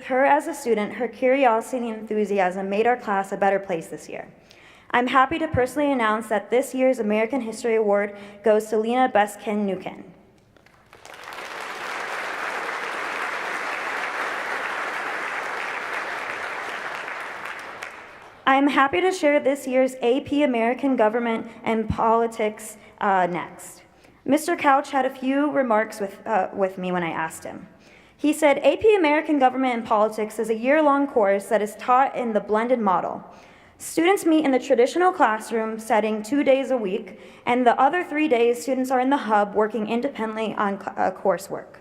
[SPEAKER 11] her as a student, her curiosity and enthusiasm made our class a better place this year. I'm happy to personally announce that this year's American History Award goes to Lena Beskin-Nukin. I am happy to share this year's AP American Government and Politics next. Mr. Couch had a few remarks with me when I asked him. He said, AP American Government and Politics is a year-long course that is taught in the blended model. Students meet in the traditional classroom setting 2 days a week, and the other 3 days, students are in the hub working independently on coursework.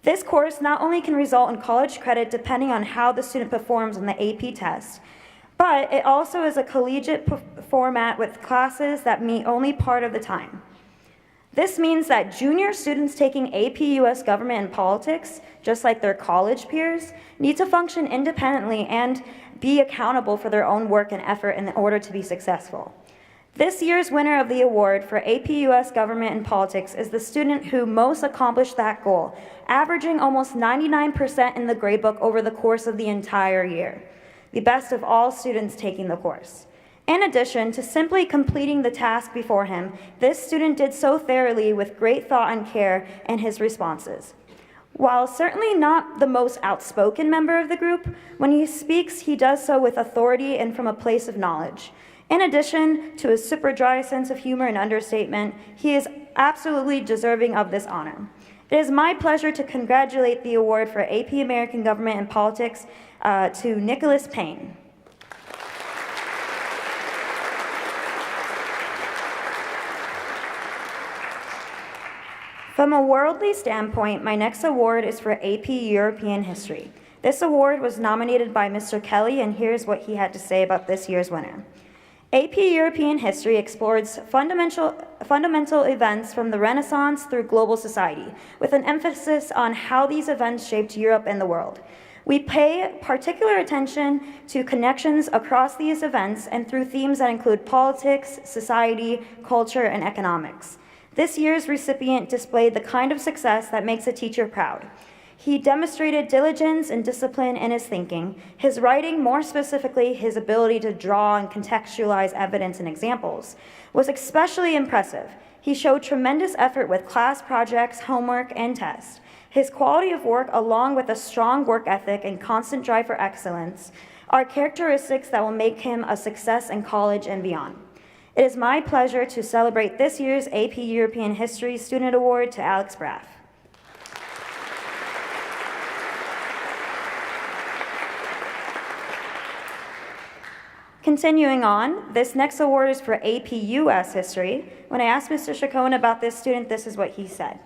[SPEAKER 11] This course not only can result in college credit depending on how the student performs on the AP test, but it also is a collegiate format with classes that meet only part of the time. This means that junior students taking AP US Government and Politics, just like their college peers, need to function independently and be accountable for their own work and effort in order to be successful. This year's winner of the award for AP US Government and Politics is the student who most accomplished that goal, averaging almost 99% in the gradebook over the course of the entire year, the best of all students taking the course. In addition to simply completing the task before him, this student did so thoroughly with great thought and care in his responses. While certainly not the most outspoken member of the group, when he speaks, he does so with authority and from a place of knowledge. In addition to his super dry sense of humor and understatement, he is absolutely deserving of this honor. It is my pleasure to congratulate the award for AP American Government and Politics to Nicholas Payne. From a worldly standpoint, my next award is for AP European History. This award was nominated by Mr. Kelly, and here's what he had to say about this year's winner. AP European History explores fundamental events from the Renaissance through global society, with an emphasis on how these events shaped Europe and the world. We pay particular attention to connections across these events and through themes that include politics, society, culture, and economics. This year's recipient displayed the kind of success that makes a teacher proud. He demonstrated diligence and discipline in his thinking. His writing, more specifically his ability to draw and contextualize evidence and examples, was especially impressive. He showed tremendous effort with class projects, homework, and tests. His quality of work, along with a strong work ethic and constant drive for excellence, are characteristics that will make him a success in college and beyond. It is my pleasure to celebrate this year's AP European History Student Award to Alex Braff. Continuing on, this next award is for AP US History. When I asked Mr. Chacon about this student, this is what he said.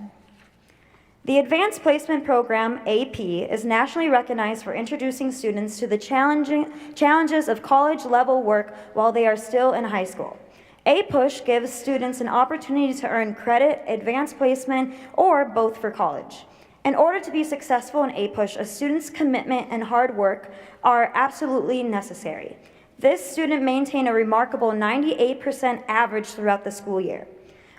[SPEAKER 11] The Advanced Placement Program, AP, is nationally recognized for introducing students to the challenges of college-level work while they are still in high school. A-Push gives students an opportunity to earn credit, advanced placement, or both for college. In order to be successful in APUSH, a student's commitment and hard work are absolutely necessary. This student maintained a remarkable 98% average throughout the school year.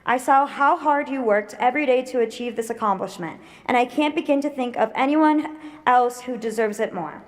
[SPEAKER 11] I saw how hard you worked every day to achieve this accomplishment, and I can't begin to think of anyone else who deserves it more.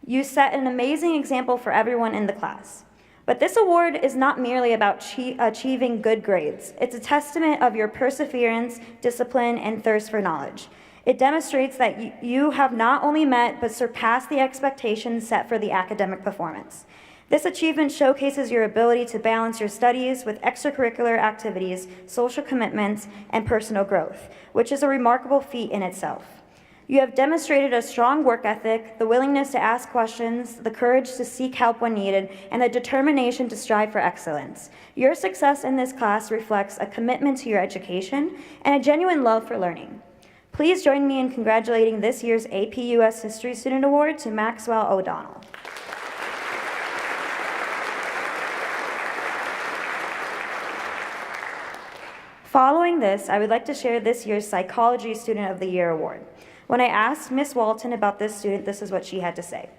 [SPEAKER 11] You set an amazing example for everyone in the class. But this award is not merely about achieving good grades. It's a testament of your perseverance, discipline, and thirst for knowledge. It demonstrates that you have not only met but surpassed the expectations set for the academic performance. This achievement showcases your ability to balance your studies with extracurricular activities, social commitments, and personal growth, which is a remarkable feat in itself. You have demonstrated a strong work ethic, the willingness to ask questions, the courage to seek help when needed, and the determination to strive for excellence. Your success in this class reflects a commitment to your education and a genuine love for learning. Please join me in congratulating this year's AP US History Student Award to Maxwell O'Donnell. Following this, I would like to share this year's Psychology Student of the Year Award. When I asked Ms. Walton about this student, this is what she had to say.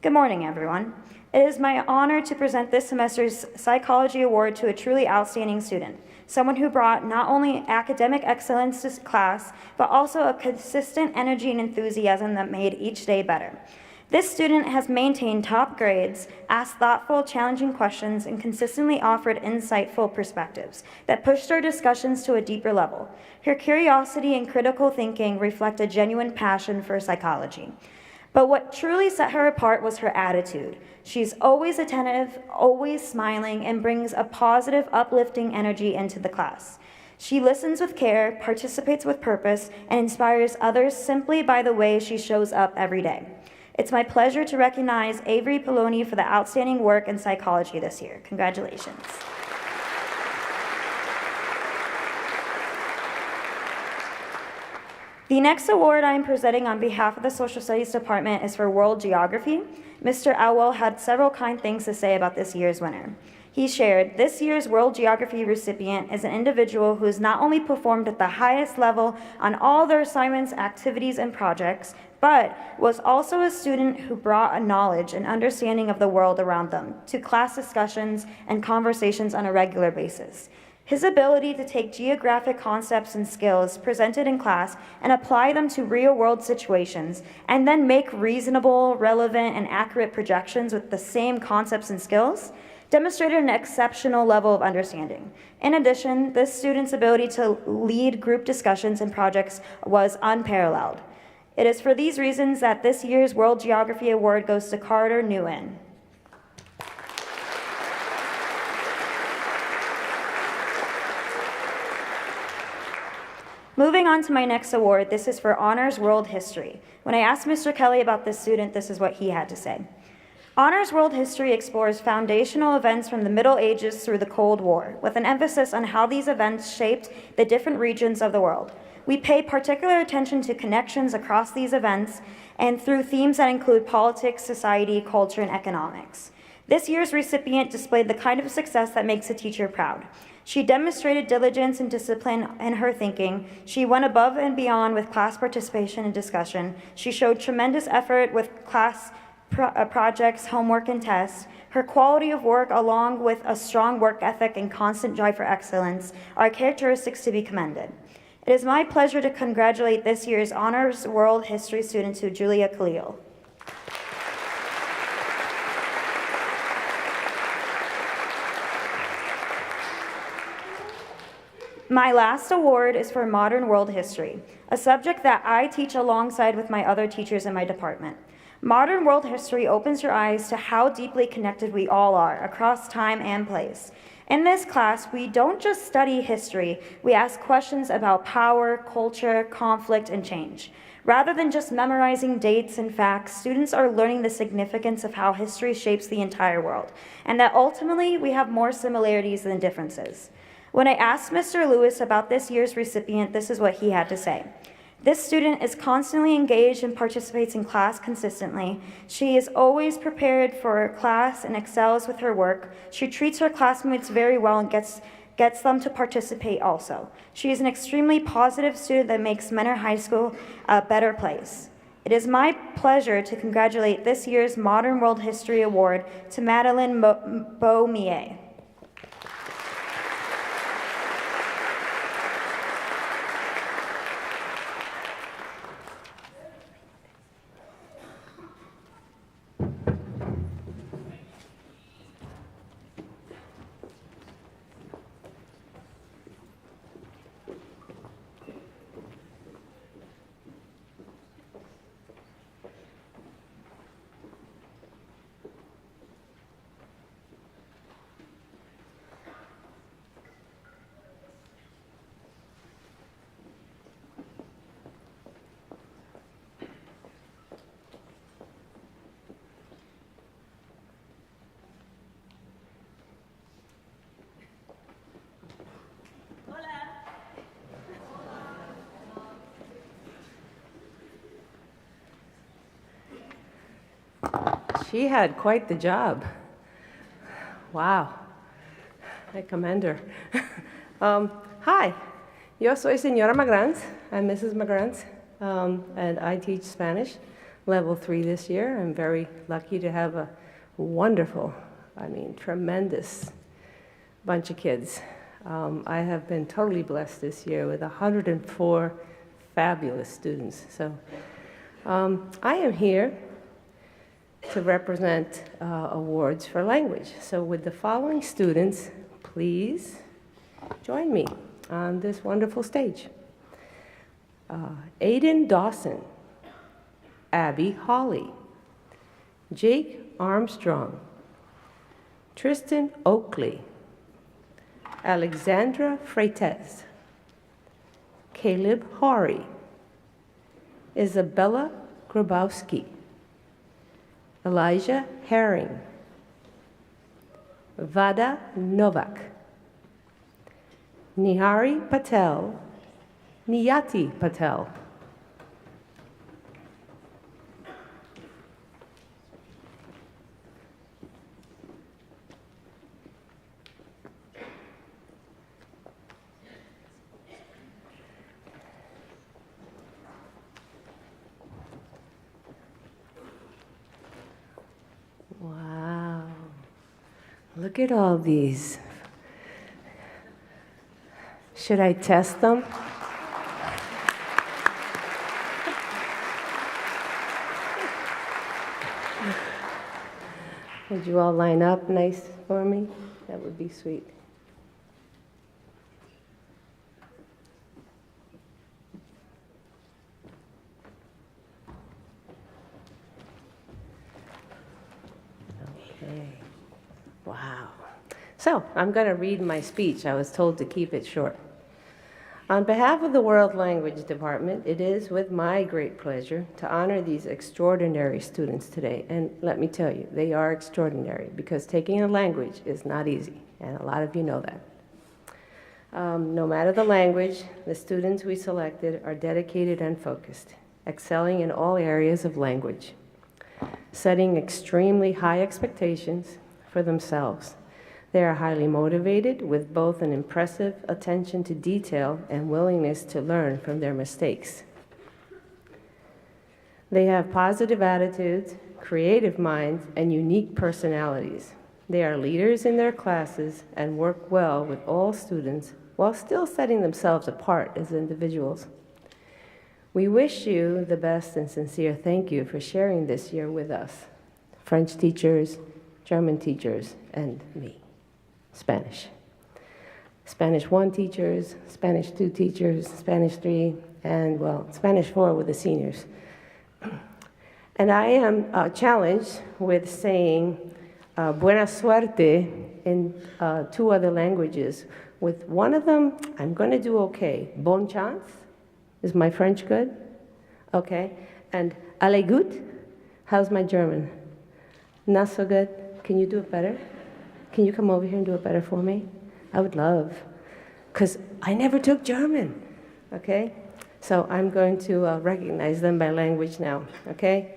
[SPEAKER 11] Good morning, everyone. It is my honor to present this semester's Psychology Award to a truly outstanding student, someone who brought not only academic excellence to class, but also a consistent energy and enthusiasm that made each day better. This student has maintained top grades, asked thoughtful, challenging questions, and consistently offered insightful perspectives that pushed our discussions to a deeper level. Her curiosity and critical thinking reflect a genuine passion for psychology. But what truly set her apart was her attitude. She's always attentive, always smiling, and brings a positive, uplifting energy into the class. She listens with care, participates with purpose, and inspires others simply by the way she shows up every day. It's my pleasure to recognize Avery Poloni for the outstanding work in psychology this year. Congratulations. The next award I am presenting on behalf of the Social Studies Department is for World Geography. Mr. Elwell had several kind things to say about this year's winner. He shared, this year's World Geography recipient is an individual who has not only performed at the highest level on all their assignments, activities, and projects, but was also a student who brought a knowledge and understanding of the world around them to class discussions and conversations on a regular basis. His ability to take geographic concepts and skills presented in class and apply them to real-world situations, and then make reasonable, relevant, and accurate projections with the same concepts and skills, demonstrated an exceptional level of understanding. In addition, this student's ability to lead group discussions and projects was unparalleled. It is for these reasons that this year's World Geography Award goes to Carter Nguyen. Moving on to my next award, this is for Honors World History. When I asked Mr. Kelly about this student, this is what he had to say. Honors World History explores foundational events from the Middle Ages through the Cold War, with an emphasis on how these events shaped the different regions of the world. We pay particular attention to connections across these events and through themes that include politics, society, culture, and economics. This year's recipient displayed the kind of success that makes a teacher proud. She demonstrated diligence and discipline in her thinking. She went above and beyond with class participation and discussion. She showed tremendous effort with class projects, homework, and tests. Her quality of work, along with a strong work ethic and constant drive for excellence, are characteristics to be commended. It is my pleasure to congratulate this year's Honors World History student, to Julia Khalil. My last award is for Modern World History, a subject that I teach alongside with my other teachers in my department. Modern world history opens your eyes to how deeply connected we all are across time and place. In this class, we don't just study history, we ask questions about power, culture, conflict, and change. Rather than just memorizing dates and facts, students are learning the significance of how history shapes the entire world, and that ultimately we have more similarities than differences. When I asked Mr. Lewis about this year's recipient, this is what he had to say. This student is constantly engaged and participates in class consistently. She is always prepared for class and excels with her work. She treats her classmates very well and gets gets them to participate also. She is an extremely positive student that makes Menor High School a better place. It is my pleasure to congratulate this year's Modern World History Award to Madeline Beaumier.
[SPEAKER 12] She had quite the job. Wow. I commend her. Hi, yo soy Señora Magrans. I'm Mrs. Magrans, and I teach Spanish, level 3 this year. I'm very lucky to have a wonderful, tremendous bunch of kids. I have been totally blessed this year with 104 fabulous students. So I am here to represent awards for language. So would the following students please join me on this wonderful stage? Aiden Dawson, Abby Hawley, Jake Armstrong, Tristan Oakley, Alexandra Freites, Caleb Horry, Isabella Grabowski, Elijah Herring, Vada Novak, Nihari Patel, Niyati Patel, wow, look at all these. Should I test them? Would you all line up nice for me? That would be sweet. Okay. Wow. So I'm going to read my speech. I was told to keep it short. On behalf of the World Language Department, it is with my great pleasure to honor these extraordinary students today. And let me tell you, they are extraordinary because taking a language is not easy, and a lot of you know that. No matter the language, the students we selected are dedicated and focused, excelling in all areas of language, setting extremely high expectations for themselves. They are highly motivated with both an impressive attention to detail and willingness to learn from their mistakes. They have positive attitudes, creative minds, and unique personalities. They are leaders in their classes and work well with all students while still setting themselves apart as individuals. We wish you the best and sincere thank you for sharing this year with us, French teachers, German teachers, and me. Spanish. Spanish 1 teachers, Spanish 2 teachers, Spanish 3, and, well, Spanish 4 with the seniors. And I am challenged with saying buena suerte in 2 other languages. With one of them, I'm going to do okay. Bon chance. Is my French good? Okay. And allez gut? How's my German? Not so good? Can you do it better? Can you come over here and do it better for me? I would love, because I never took German, okay? So I'm going to recognize them by language now, okay?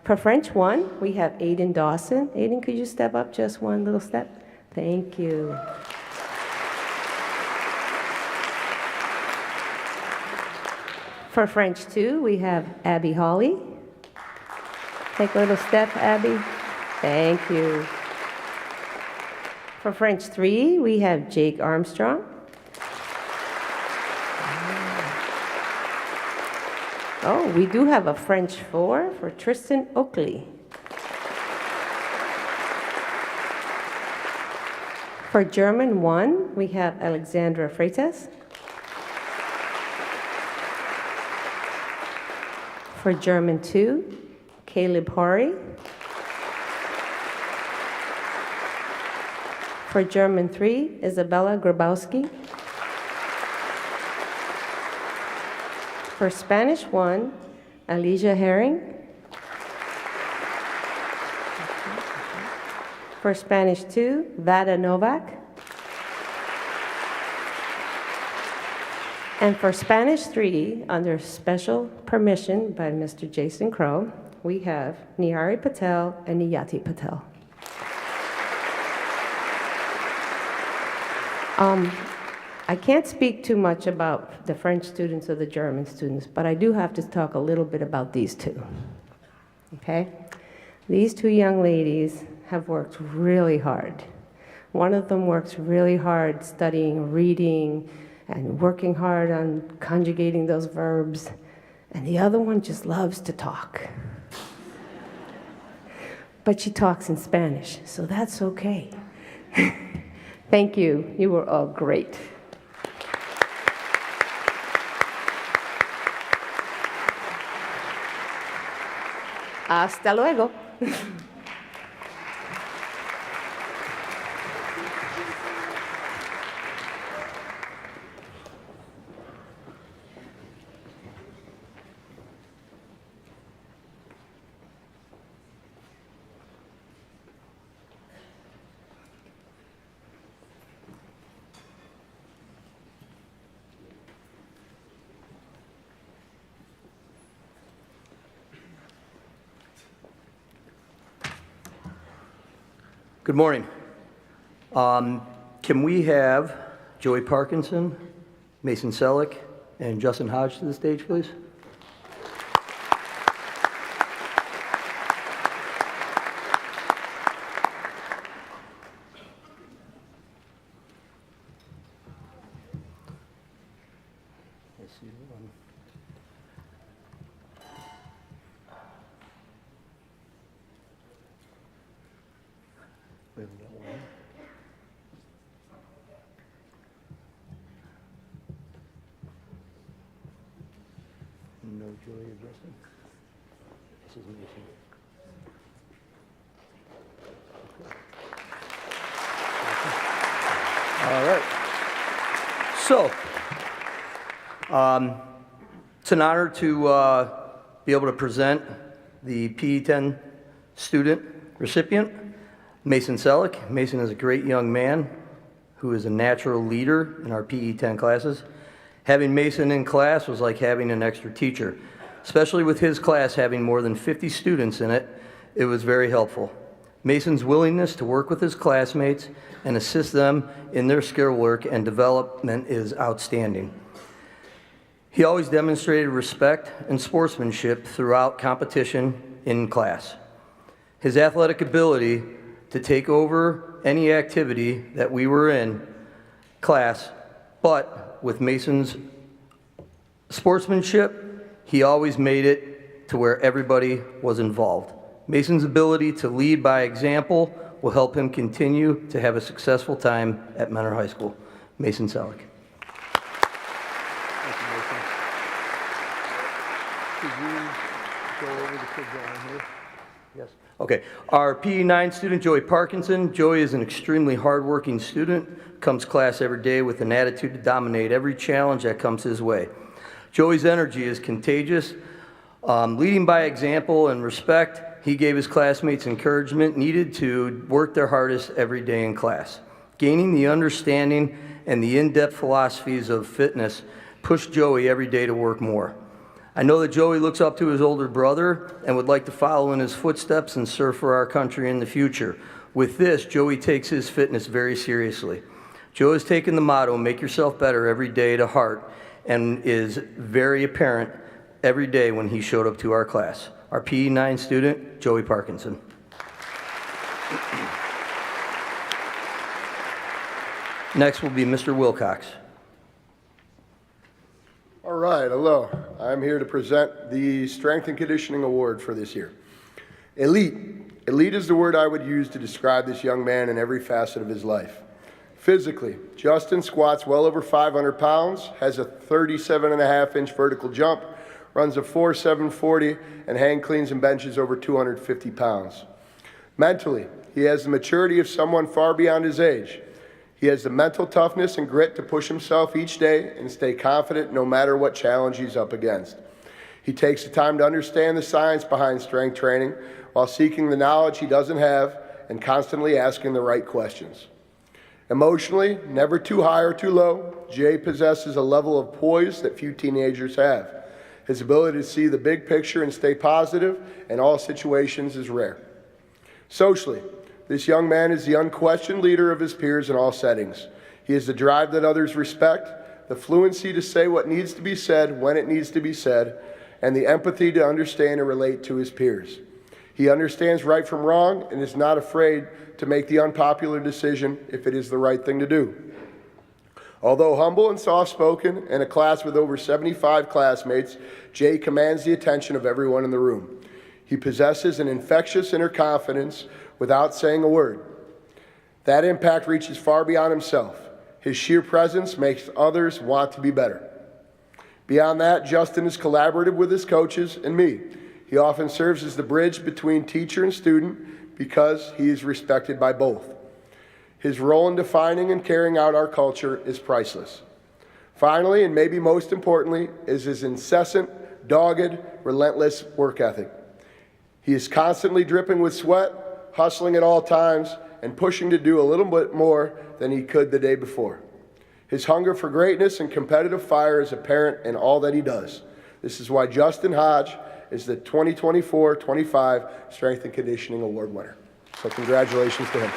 [SPEAKER 12] For French 1, we have Aiden Dawson. Aiden, could you step up just one little step? Thank you. For French 2, we have Abby Hawley. Take a little step, Abby. Thank you. For French 3, we have Jake Armstrong. Oh, we do have a French 4 for Tristan Oakley. For German 1, we have Alexandra Freitas. For German 2, Caleb Horry. For German 3, Isabella Grabowski. For Spanish 1, Alicia Herring. For Spanish 2, Vada Novak. And for Spanish 3, under special permission by Mr. Jason Crow, we have Nihari Patel and Niyati Patel. I can't speak too much about the French students or the German students, but I do have to talk a little bit about these two. Okay? These two young ladies have worked really hard. One of them works really hard studying reading and working hard on conjugating those verbs, and the other one just loves to talk. But she talks in Spanish, so that's okay. Thank you. You were all great. Hasta luego.
[SPEAKER 13] Good morning. Can we have Joey Parkinson, Mason Selleck, and Justin Hodge to the stage, please? We haven't got one. No Joey or Justin? This is Mason. All right. So, it's an honor to be able to present the PE10 student recipient, Mason Selleck. Mason is a great young man who is a natural leader in our PE10 classes. Having Mason in class was like having an extra teacher. Especially with his class having more than 50 students in it, it was very helpful. Mason's willingness to work with his classmates and assist them in their skill work and development is outstanding. He always demonstrated respect and sportsmanship throughout competition in class. His athletic ability to take over any activity that we were in class, but with Mason's sportsmanship, he always made it to where everybody was involved. Mason's ability to lead by example will help him continue to have a successful time at Mentor High School. Mason Selleck. Thank you, Mason. Could you go over the kids on here? Yes. Okay. Our PE9 student, Joey Parkinson. Joey is an extremely hardworking student, comes to class every day with an attitude to dominate every challenge that comes his way. Joey's energy is contagious. Leading by example and respect, he gave his classmates encouragement needed to work their hardest every day in class. Gaining the understanding and the in-depth philosophies of fitness pushed Joey every day to work more. I know that Joey looks up to his older brother and would like to follow in his footsteps and serve for our country in the future. With this, Joey takes his fitness very seriously. Joe has taken the motto, "Make yourself better every day," to heart, and is very apparent every day when he showed up to our class. Our PE 9 student, Joey Parkinson. Next will be Mr. Wilcox.
[SPEAKER 14] All right, hello. I'm here to present the Strength and Conditioning Award for this year. Elite. Elite is the word I would use to describe this young man in every facet of his life. Physically, Justin squats well over 500 pounds, has a 37.5-inch vertical jump, runs a 4.740, and hang cleans and benches over 250 pounds. Mentally, he has the maturity of someone far beyond his age. He has the mental toughness and grit to push himself each day and stay confident no matter what challenge he's up against. He takes the time to understand the science behind strength training while seeking the knowledge he doesn't have and constantly asking the right questions. Emotionally, never too high or too low, Jay possesses a level of poise that few teenagers have. His ability to see the big picture and stay positive in all situations is rare. Socially, this young man is the unquestioned leader of his peers in all settings. He has the drive that others respect, the fluency to say what needs to be said when it needs to be said, and the empathy to understand and relate to his peers. He understands right from wrong and is not afraid to make the unpopular decision if it is the right thing to do. Although humble and soft-spoken in a class with over 75 classmates, Jay commands the attention of everyone in the room. He possesses an infectious inner confidence without saying a word. That impact reaches far beyond himself. His sheer presence makes others want to be better. Beyond that, Justin is collaborative with his coaches and me. He often serves as the bridge between teacher and student because he is respected by both. His role in defining and carrying out our culture is priceless. Finally, and maybe most importantly, is his incessant, dogged, relentless work ethic. He is constantly dripping with sweat, hustling at all times, and pushing to do a little bit more than he could the day before. His hunger for greatness and competitive fire is apparent in all that he does. This is why Justin Hodge is the 2024-25 Strength and Conditioning Award winner. So congratulations to him.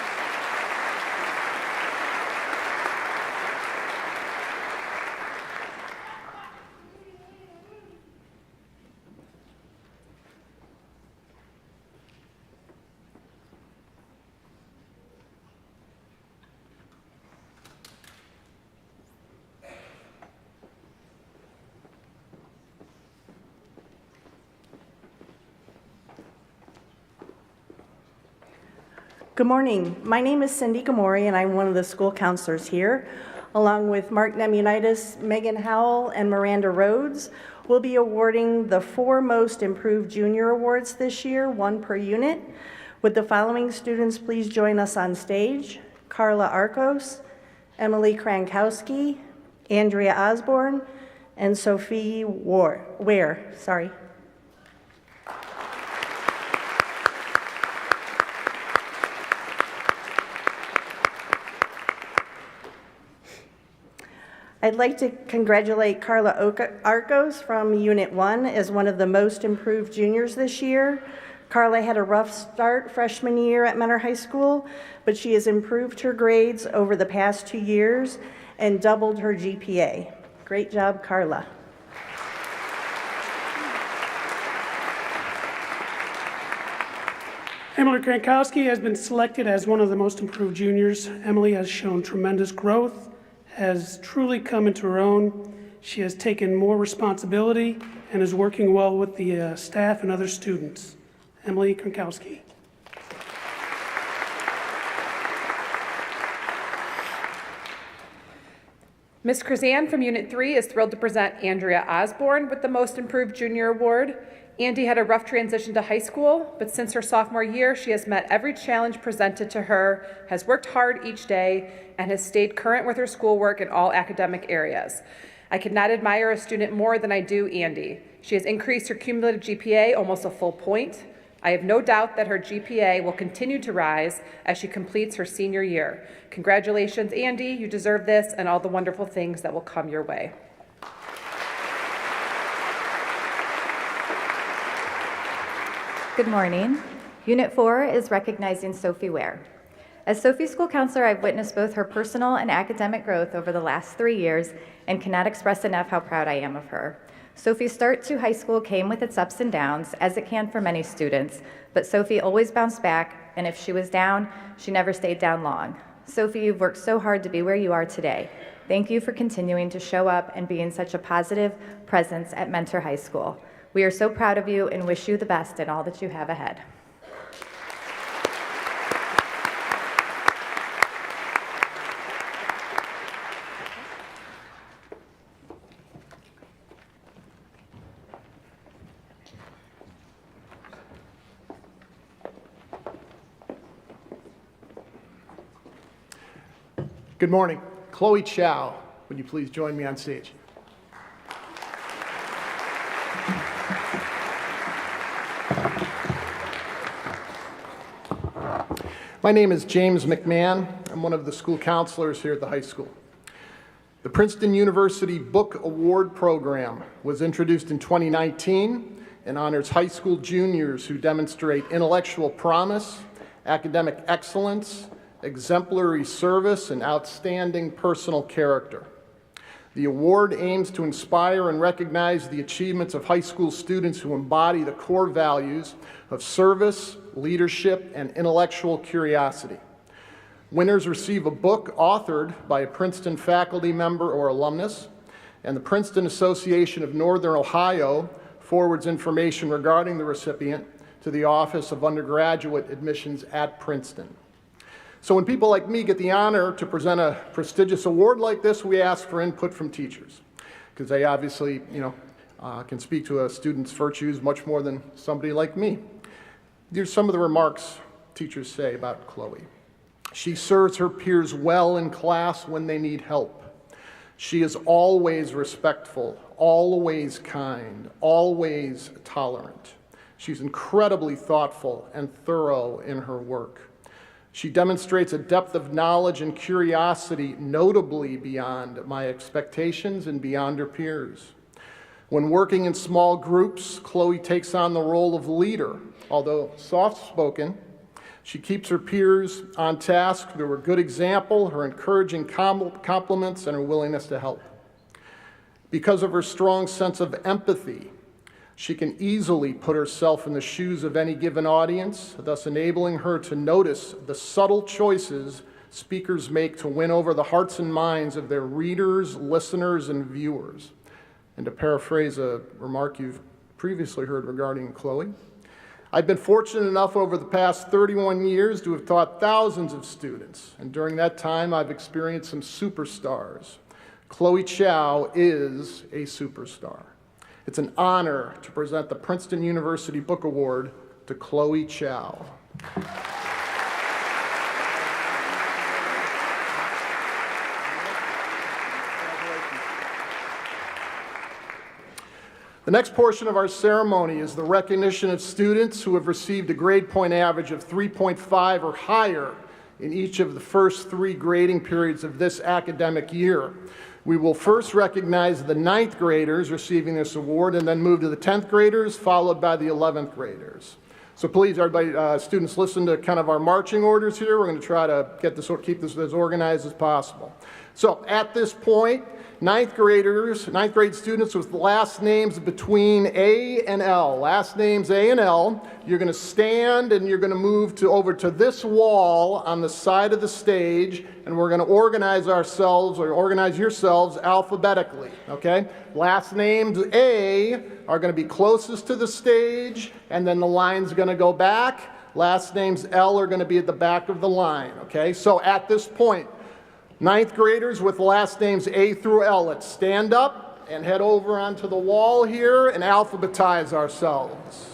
[SPEAKER 15] Good morning. My name is Cindy Gamori, and I'm one of the school counselors here. Along with Mark Nemunitis, Megan Howell, and Miranda Rhodes, we'll be awarding the 4 Most Improved Junior Awards this year, 1 per unit. Would the following students please join us on stage? Carla Arcos, Emily Krankowski, Andrea Osborne, and Sophie Ware. I'd like to congratulate Carla Arcos from Unit 1 as one of the most improved juniors this year. Carla had a rough start freshman year at Mentor High School, but she has improved her grades over the past 2 years and doubled her GPA. Great job, Carla.
[SPEAKER 16] Emily Krankowski has been selected as one of the most improved juniors. Emily has shown tremendous growth, has truly come into her own. She has taken more responsibility and is working well with the staff and other students. Emily Krankowski.
[SPEAKER 17] Ms. Krzan from Unit 3 is thrilled to present Andrea Osborne with the Most Improved Junior Award. Andy had a rough transition to high school, but since her sophomore year, she has met every challenge presented to her, has worked hard each day, and has stayed current with her schoolwork in all academic areas. I could not admire a student more than I do Andy. She has increased her cumulative GPA almost a full point. I have no doubt that her GPA will continue to rise as she completes her senior year. Congratulations, Andy. You deserve this and all the wonderful things that will come your way.
[SPEAKER 18] Good morning. Unit 4 is recognizing Sophie Ware. As Sophie's school counselor, I've witnessed both her personal and academic growth over the last 3 years and cannot express enough how proud I am of her. Sophie's start to high school came with its ups and downs, as it can for many students, but Sophie always bounced back, and if she was down, she never stayed down long. Sophie, you've worked so hard to be where you are today. Thank you for continuing to show up and being such a positive presence at Mentor High School. We are so proud of you and wish you the best in all that you have ahead.
[SPEAKER 19] Good morning. Chloe Chow, would you please join me on stage? My name is James McMahon. I'm one of the school counselors here at the high school. The Princeton University Book Award Program was introduced in 2019 and honors high school juniors who demonstrate intellectual promise, academic excellence, exemplary service, and outstanding personal character. The award aims to inspire and recognize the achievements of high school students who embody the core values of service, leadership, and intellectual curiosity. Winners receive a book authored by a Princeton faculty member or alumnus, and the Princeton Association of Northern Ohio forwards information regarding the recipient to the Office of Undergraduate Admissions at Princeton. So when people like me get the honor to present a prestigious award like this, we ask for input from teachers, because they obviously, can speak to a student's virtues much more than somebody like me. Here's some of the remarks teachers say about Chloe. She serves her peers well in class when they need help. She is always respectful, always kind, always tolerant. She's incredibly thoughtful and thorough in her work. She demonstrates a depth of knowledge and curiosity notably beyond my expectations and beyond her peers. When working in small groups, Chloe takes on the role of leader. Although soft-spoken, she keeps her peers on task through her good example, her encouraging compliments, and her willingness to help. Because of her strong sense of empathy, she can easily put herself in the shoes of any given audience, thus enabling her to notice the subtle choices speakers make to win over the hearts and minds of their readers, listeners, and viewers. And to paraphrase a remark you've previously heard regarding Chloe, I've been fortunate enough over the past 31 years to have taught thousands of students, and during that time I've experienced some superstars. Chloe Chow is a superstar. It's an honor to present the Princeton University Book Award to Chloe Chow. The next portion of our ceremony is the recognition of students who have received a grade point average of 3.5 or higher in each of the first 3 grading periods of this academic year. We will first recognize the 9th graders receiving this award and then move to the 10th graders, followed by the 11th graders. So please, everybody, students, listen to kind of our marching orders here. We're going to try to keep this as organized as possible. So at this point, 9th grade students with last names between A and L, last names A and L, you're going to stand and you're going to move over to this wall on the side of the stage, and we're going to organize yourselves alphabetically, okay? Last names A are going to be closest to the stage, and then the line's going to go back. Last names L are going to be at the back of the line, okay? So at this point, 9th graders with last names A through L, let's stand up and head over onto the wall here and alphabetize ourselves.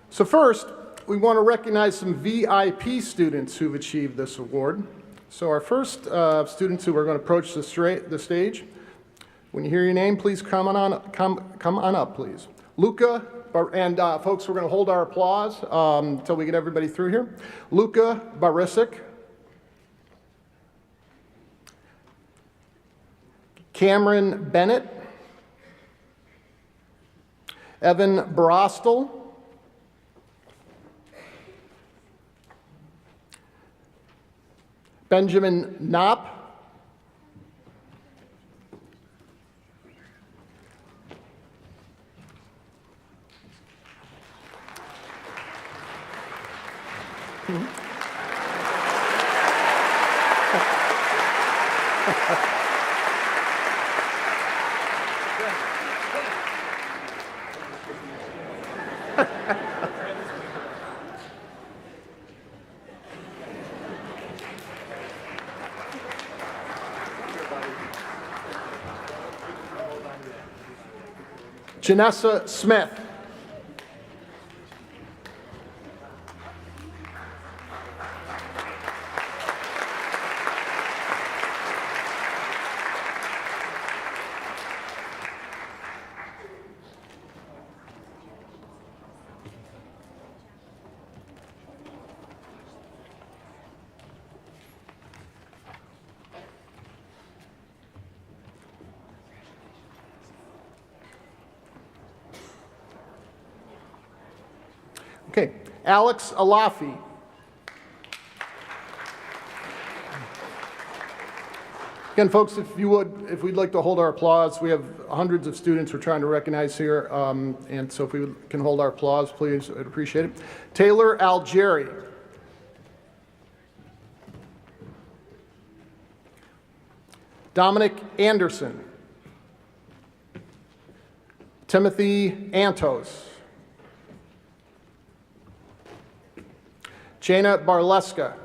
[SPEAKER 19] So first, we want to recognize some VIP students who've achieved this award. So our first students who are going to approach the stage, when you hear your name, please come on up, please. Luca, and folks, we're going to hold our applause until we get everybody through here. Luca Barisic, Cameron Bennett, Evan Brostel, Benjamin Knopp, Janessa Smith, okay, Alex Alafi. Again, folks, if we'd like to hold our applause, we have hundreds of students we're trying to recognize here, and so if we can hold our applause, please, I'd appreciate it. Taylor Algeri. Dominic Anderson. Timothy Antos. Jana Barleska.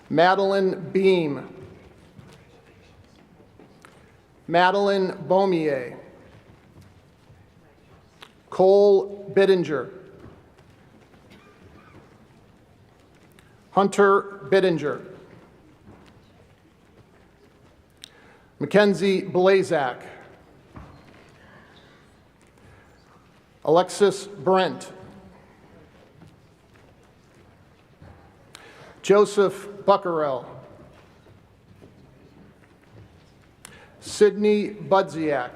[SPEAKER 19] Madeline Beam. Madeline Beaumier. Cole Bittinger. Hunter Bittinger. Mackenzie Blazak. Alexis Brent. Joseph Buckarell. Sydney Budziak.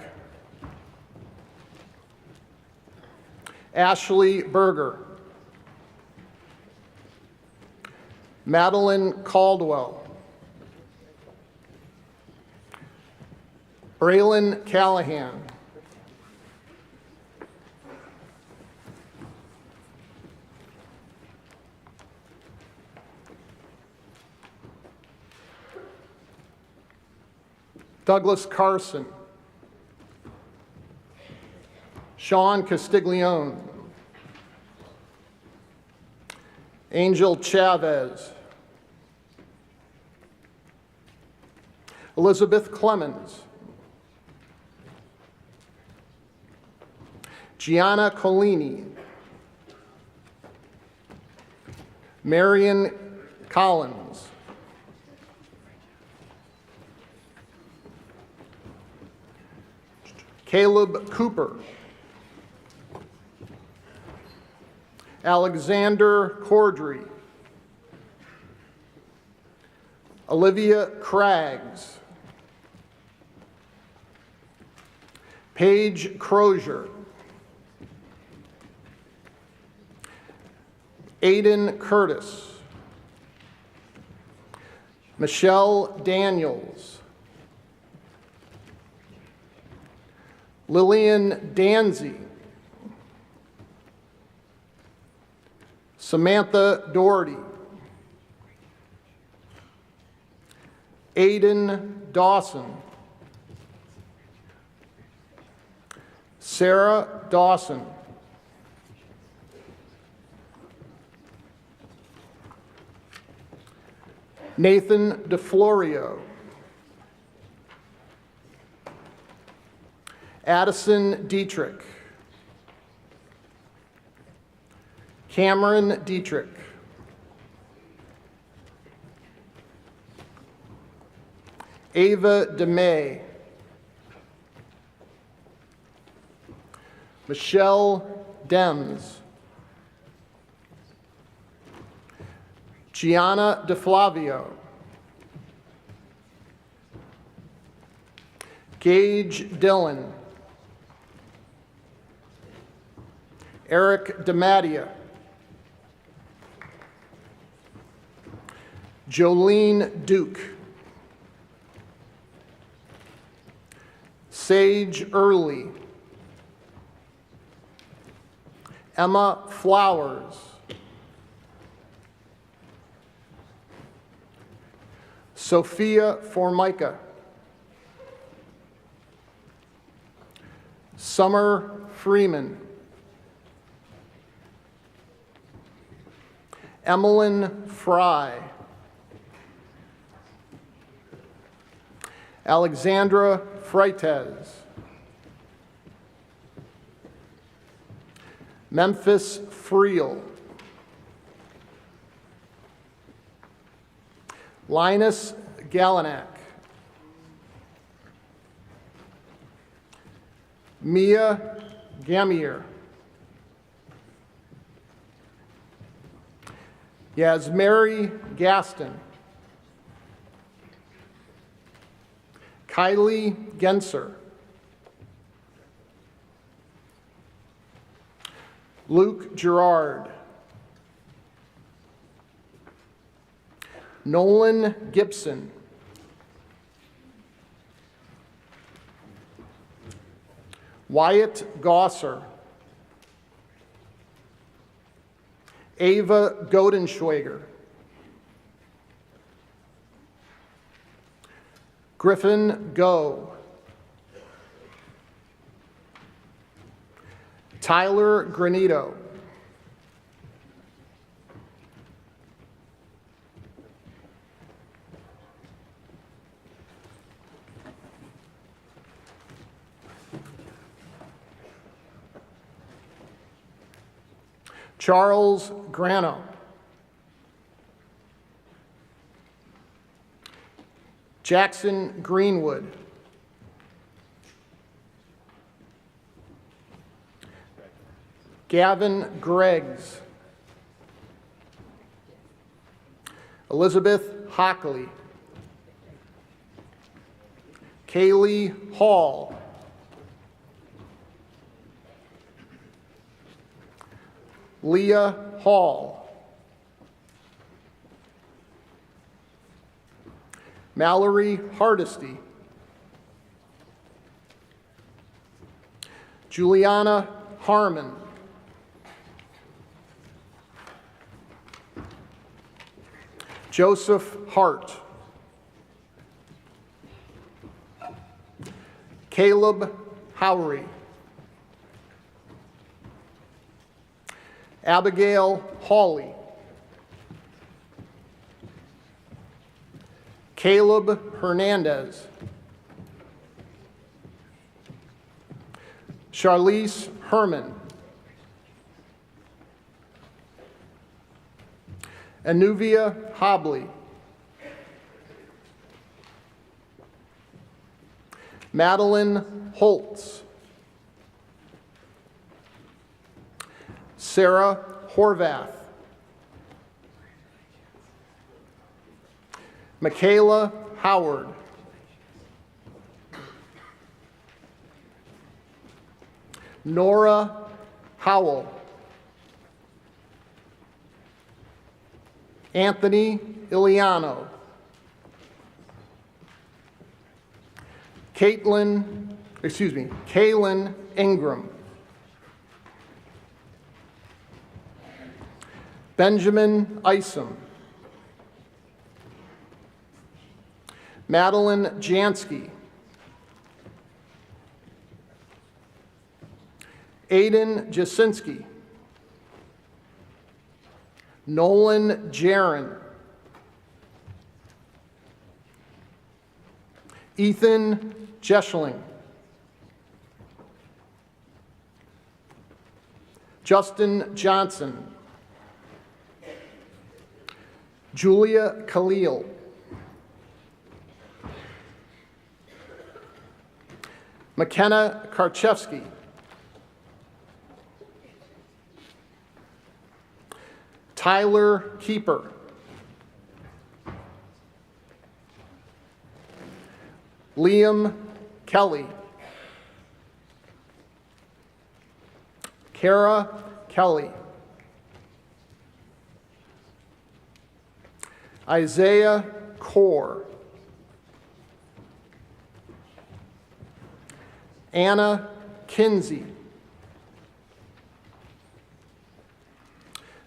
[SPEAKER 19] Ashley Berger. Madeline Caldwell. Braylon Callahan. Douglas Carson. Sean Castiglione. Angel Chavez. Elizabeth Clemens. Gianna Colini. Marion Collins. Caleb Cooper. Alexander Cordry. Olivia Craggs. Paige Crozier. Aiden Curtis. Michelle Daniels. Lillian Danzy. Samantha Doherty. Aiden Dawson. Sarah Dawson. Nathan DeFlorio. Addison Dietrich. Cameron Dietrich. Ava DeMay. Michelle Dems. Gianna DeFlavio. Gage Dillon. Eric DeMattia. Jolene Duke. Sage Early. Emma Flowers. Sophia Formica. Summer Freeman. Emmeline Fry. Alexandra Freites. Memphis Friel. Linus Galanak. Mia Gamier. Yasmary Gaston. Kylie Genser. Luke Gerard. Nolan Gibson. Wyatt Gosser. Ava Godenschwager. Griffin Go. Tyler Granito. Charles Grano. Jackson Greenwood. Gavin Greggs. Elizabeth Hockley. Kaylee Hall. Leah Hall. Mallory Hardesty. Juliana Harmon. Joseph Hart. Caleb Howery. Abigail Hawley. Caleb Hernandez. Charlize Herman. Anuvia Hobley. Madeline Holtz. Sarah Horvath. Michaela Howard. Nora Howell. Anthony Iliano. Kaylin Ingram. Benjamin Isom. Madeline Jansky. Aiden Jasinski. Nolan Jaron. Ethan Jeschling. Justin Johnson. Julia Khalil. McKenna Karchevsky. Tyler Keeper. Liam Kelly. Kara Kelly. Isaiah Core. Anna Kinsey.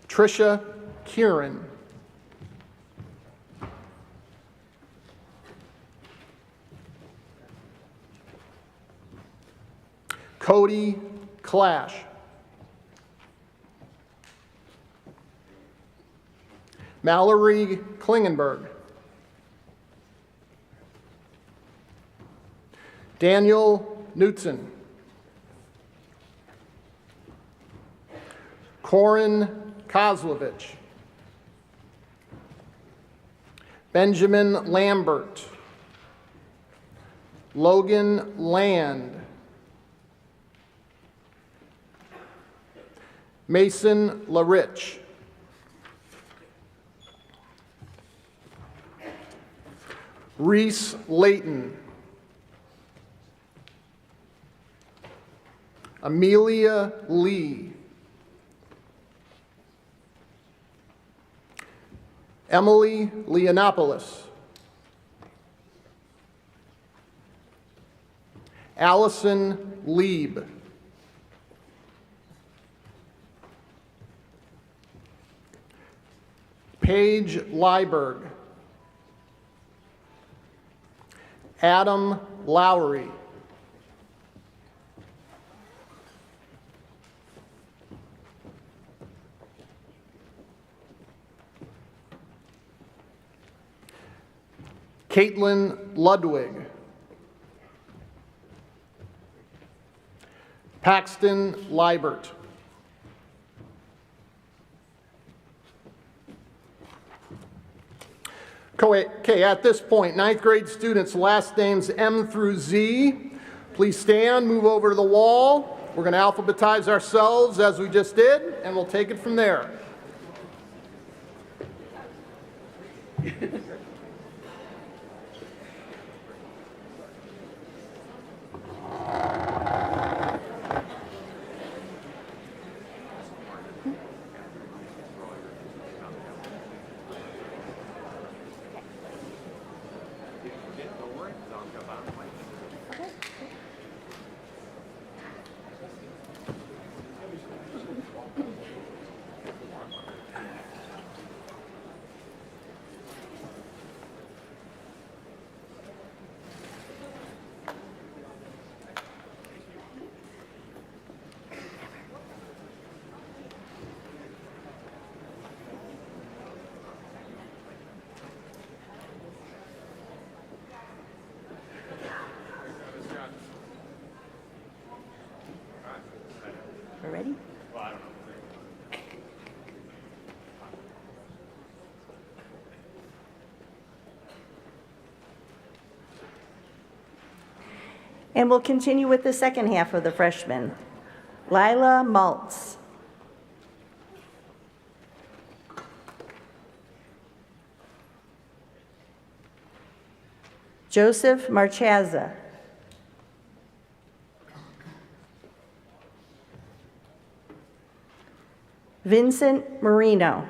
[SPEAKER 19] Trisha Kieran. Cody Clash. Mallory Klingenberg. Daniel Knutson. Corin Kozlovich. Benjamin Lambert. Logan Land. Mason LaRich. Reese Layton. Amelia Lee. Emily Leonopoulos. Allison Lieb. Paige Liburg. Adam Lowry. Caitlin Ludwig. Paxton Liebert. Okay, at this point, ninth grade students, last names M through Z. Please stand, move over to the wall. We're going to alphabetize ourselves as we just did, and we'll take it from there.
[SPEAKER 11] We're ready? And we'll continue with the second half of the freshmen. Lila Maltz. Joseph Marchaza. Vincent Marino.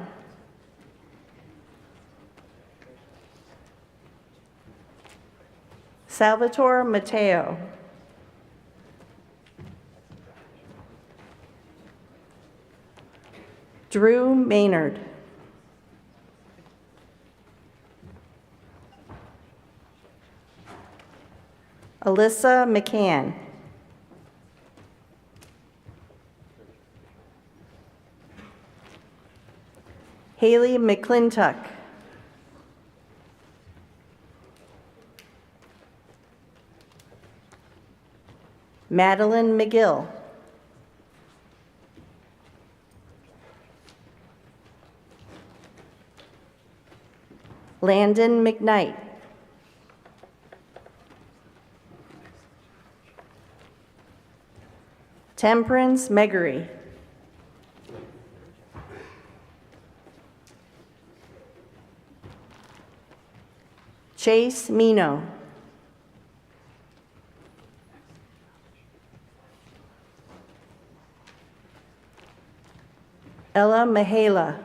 [SPEAKER 15] Salvatore Matteo. Drew Maynard. Alyssa McCann. Haley McClintock. Madeline McGill. Landon McKnight. Temperance Meggery. Chase Mino. Ella Mihaela.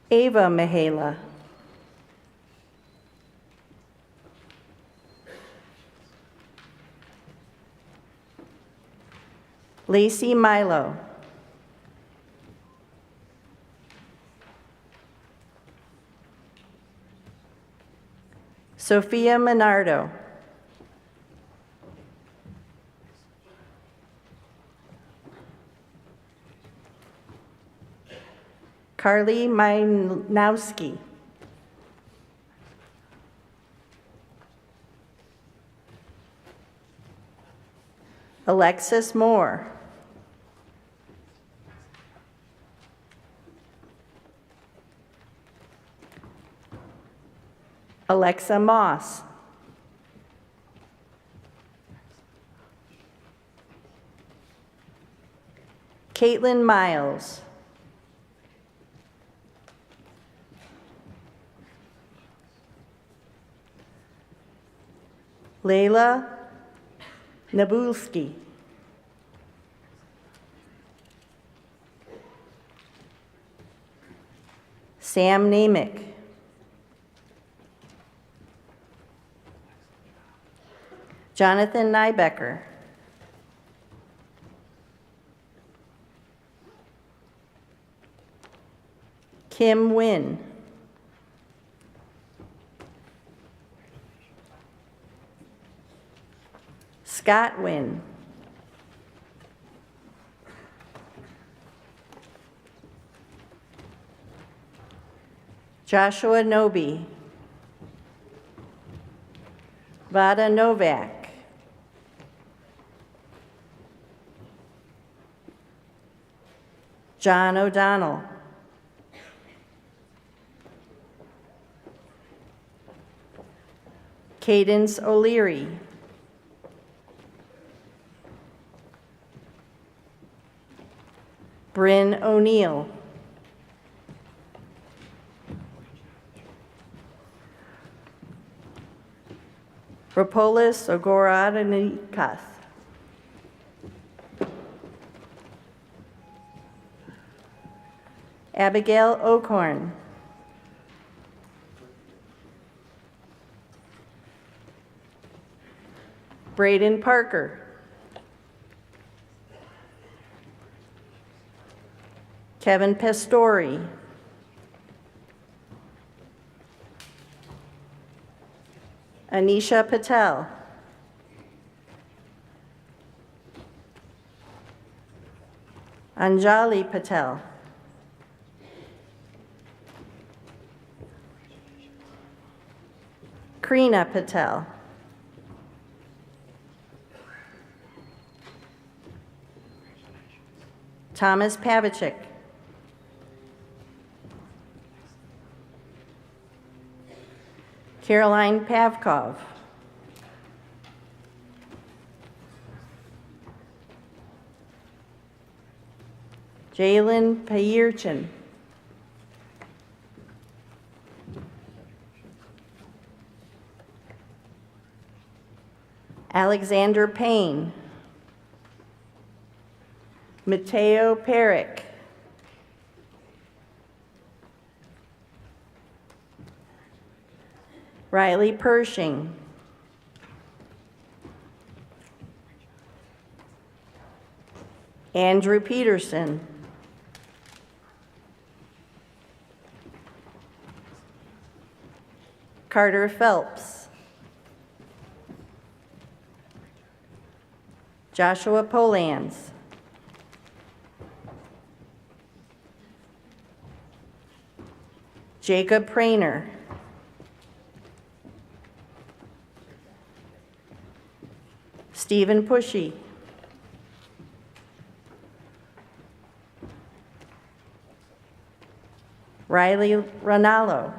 [SPEAKER 15] Ava Mihaela. Lacey Milo. Sophia Minardo. Carly Majnowski. Alexis Moore. Alexa Moss. Caitlin Miles. Layla Nabulski. Sam Namick. Jonathan Nybecker. Kim Wynn. Scott Wynn. Joshua Noby. Vada Novak. John O'Donnell. Cadence O'Leary. Bryn O'Neill. Rapolis Ogoradanikas. Abigail Ocorn. Braden Parker. Kevin Pastori. Anisha Patel. Anjali Patel. Krina Patel. Thomas Pavachik. Caroline Pavkov. Jalen Payirchin. Alexander Payne. Mateo Perick. Riley Pershing. Andrew Peterson. Carter Phelps. Joshua Polans. Jacob Prainer. Stephen Pushy. Riley Ranallo.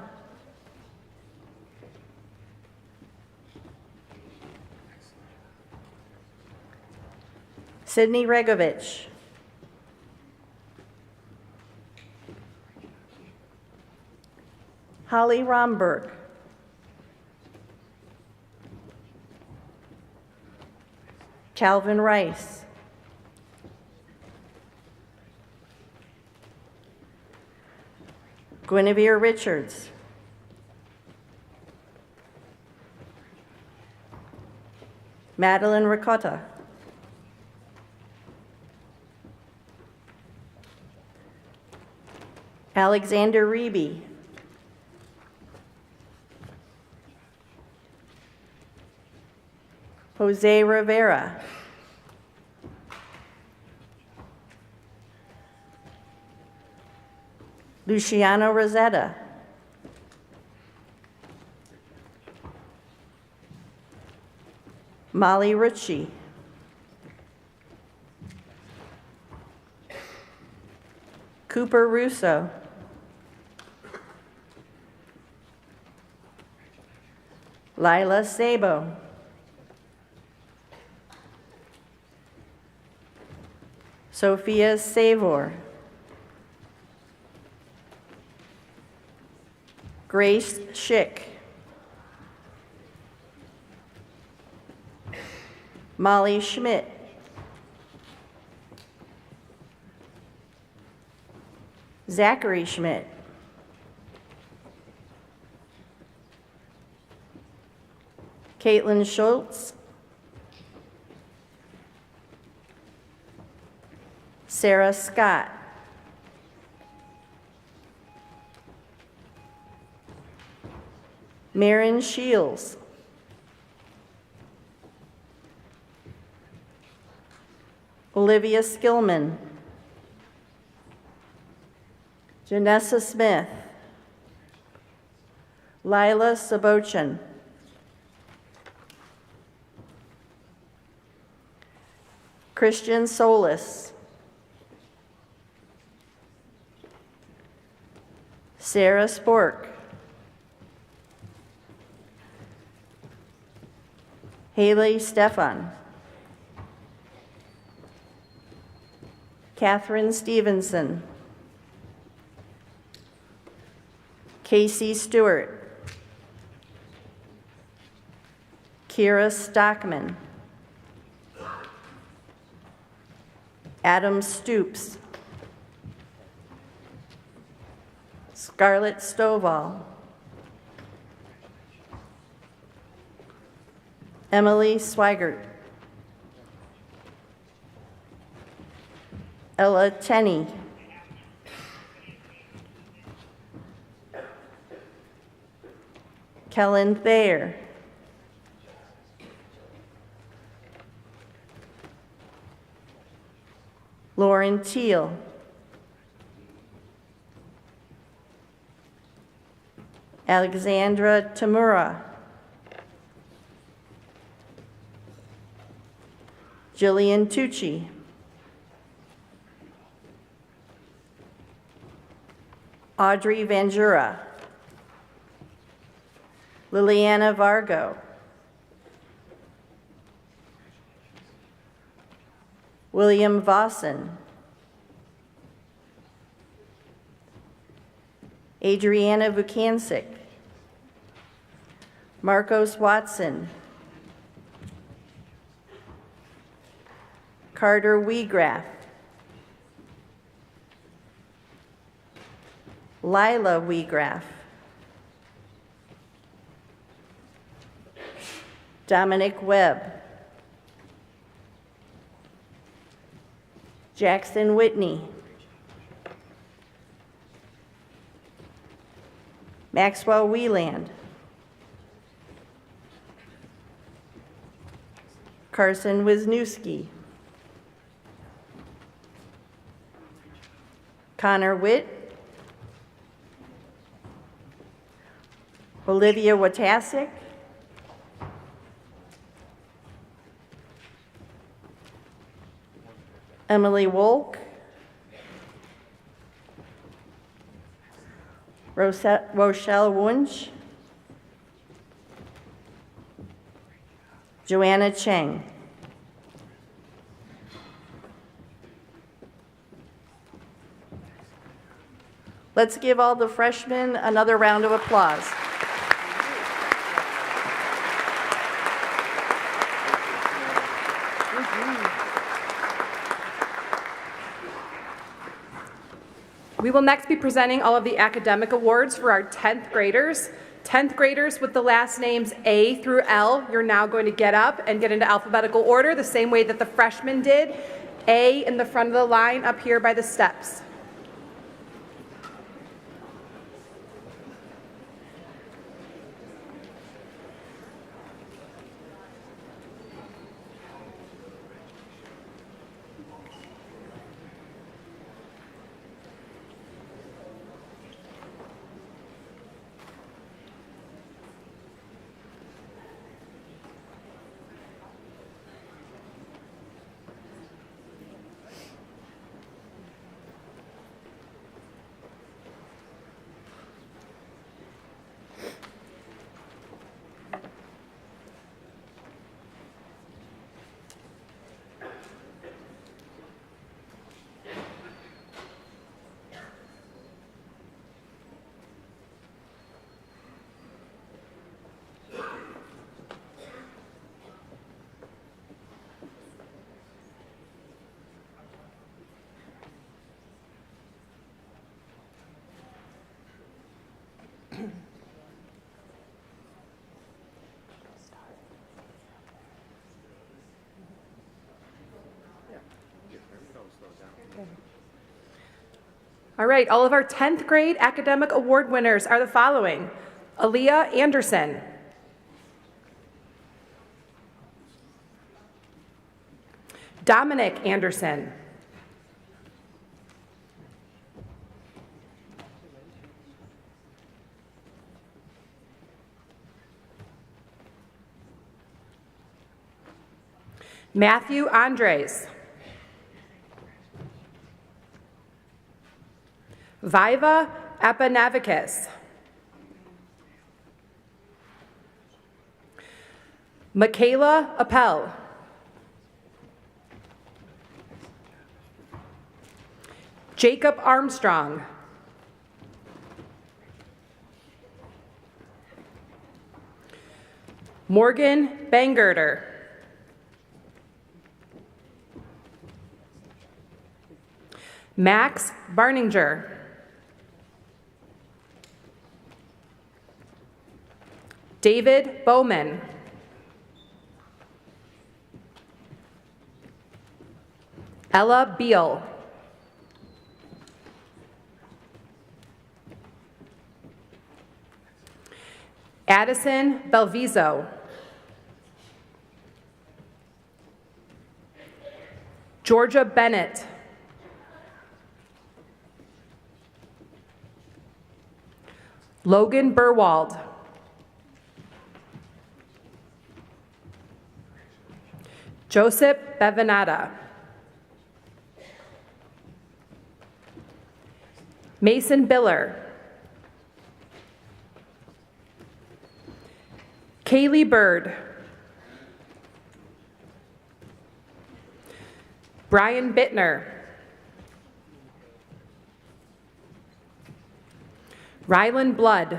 [SPEAKER 15] Sydney Regovich. Holly Romberg. Calvin Rice. Guinevere Richards. Madeline Ricotta. Alexander Reeby. Jose Rivera. Luciano Rosetta. Molly Ritchie. Cooper Russo. Lila Sabo. Sophia Savor. Grace Schick. Molly Schmidt. Zachary Schmidt. Caitlin Schultz. Sarah Scott. Marin Shields. Olivia Skillman. Janessa Smith. Lila Sabochan. Christian Solis. Sarah Spork. Haley Stefan. Catherine Stevenson. Casey Stewart. Kira Stockman. Adam Stoops. Scarlett Stovall. Emily Swigert. Ella Tenney. Kellen Thayer. Lauren Teal. Alexandra Tamura. Jillian Tucci. Audrey Vanjura. Liliana Vargo. William Vossen. Adriana Vukancic. Marcos Watson. Carter Wiegraff. Lila Wiegraff. Dominic Webb, Jackson Whitney, Maxwell Wieland, Carson Wisniewski, Connor Witt, Olivia Watasik, Emily Wolk, Rochelle Wunsch, Joanna Cheng. Let's give all the freshmen another round of applause.
[SPEAKER 17] We will next be presenting all of the academic awards for our 10th graders. 10th graders with the last names A through L, you're now going to get up and get into alphabetical order the same way that the freshmen did. A in the front of the line up here by the steps. All right, all of our 10th grade academic award winners are the following: Aaliyah Anderson, Dominic Anderson, Matthew Andres, Viva Apanavakis, Michaela Appel, Jacob Armstrong, Morgan Bangerter, Max Barninger, David Bowman, Ella Beal, Addison Belviso, Georgia Bennett, Logan Burwald, Joseph Bevanata, Mason Biller, Kaylee Bird, Brian Bittner, Rylan Blood,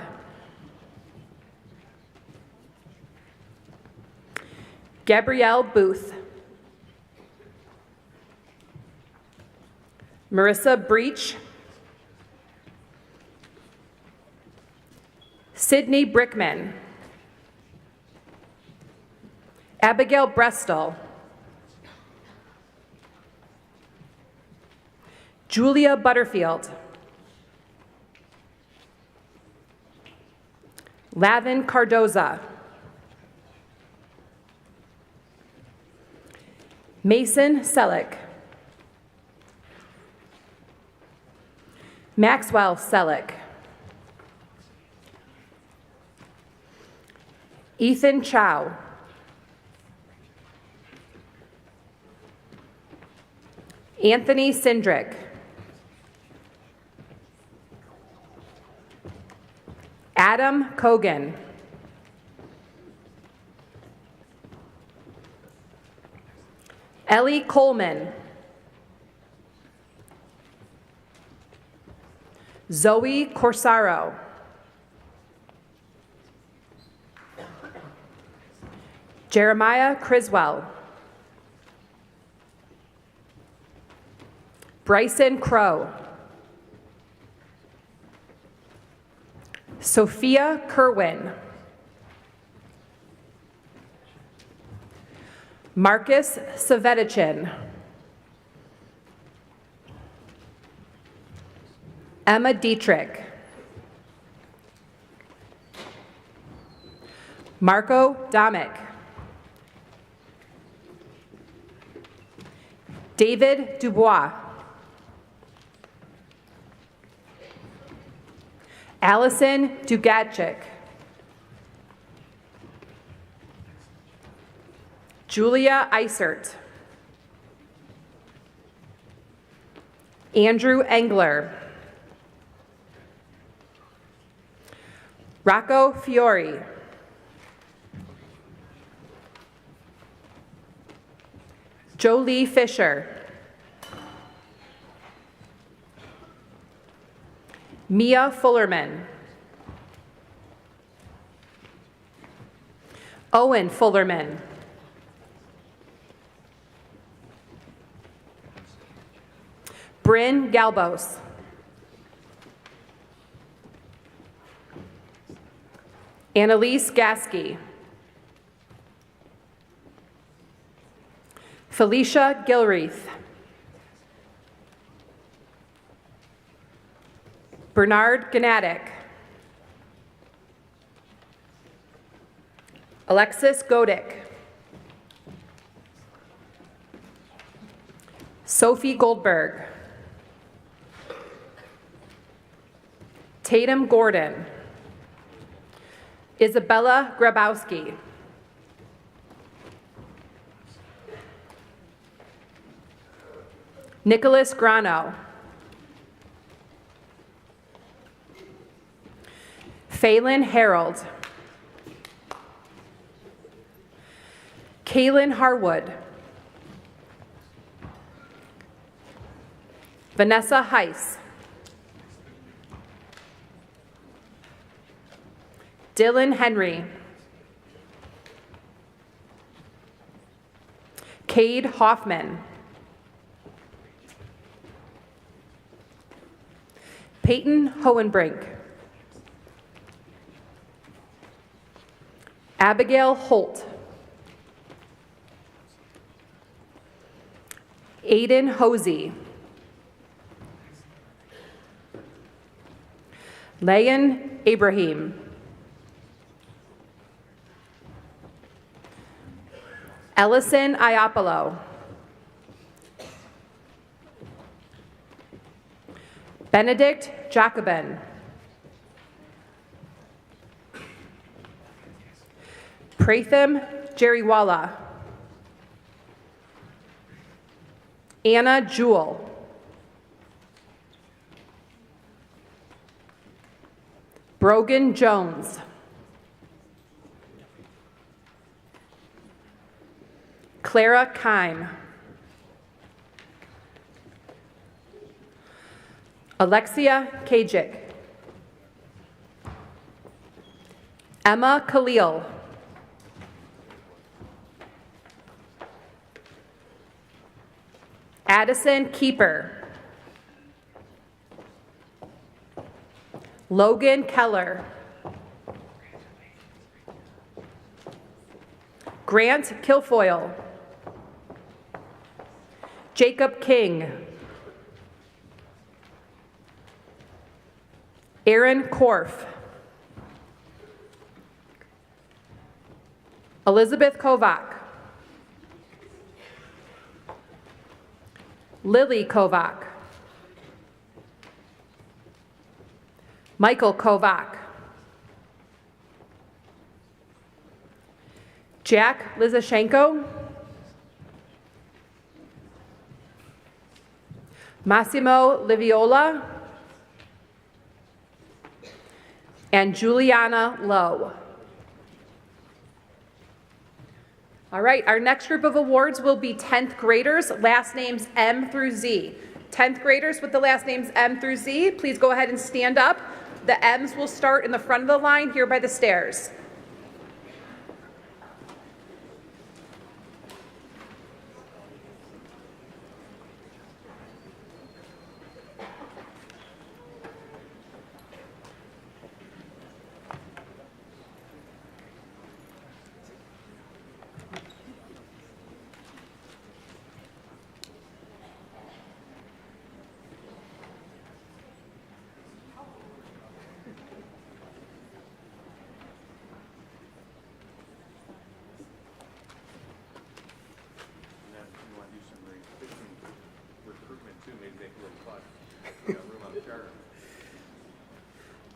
[SPEAKER 17] Gabrielle Booth, Marissa Breach, Sydney Brickman, Abigail Brestel. Julia Butterfield. Lavin Cardoza. Mason Selleck. Maxwell Selleck. Ethan Chow. Anthony Sindrick. Adam Kogan. Ellie Coleman. Zoe Corsaro. Jeremiah Criswell. Bryson Crow. Sophia Kerwin. Marcus Savetichin. Emma Dietrich. Marco Domick. David Dubois. Allison Dugatchik. Julia Eisert. Andrew Engler. Rocco Fiore. Jolie Fisher. Mia Fullerman. Owen Fullerman. Bryn Galbos. Annalise Gasky. Felicia Gilreath. Bernard Gnatic. Alexis Godick. Sophie Goldberg. Tatum Gordon. Isabella Grabowski. Nicholas Grano. Phelan Harold. Kaylin Harwood. Vanessa Heiss. Dylan Henry. Cade Hoffman. Peyton Hohenbrink. Abigail Holt. Aiden Hosey. Layan Ibrahim. Ellison Iapolo. Benedict Jacobin. Pratham Jeriwala. Anna Jewell. Brogan Jones. Clara Kime. Alexia Kajik. Emma Khalil. Addison Keeper. Logan Keller. Grant Kilfoyle. Jacob King. Aaron Korf. Elizabeth Kovac. Lily Kovac. Michael Kovac. Jack Lizashenko. Massimo Liviola. And Juliana Lowe. All right, our next group of awards will be 10th graders, last names M through Z. 10th graders with the last names M through Z, please go ahead and stand up. The M's will start in the front of the line here by the stairs.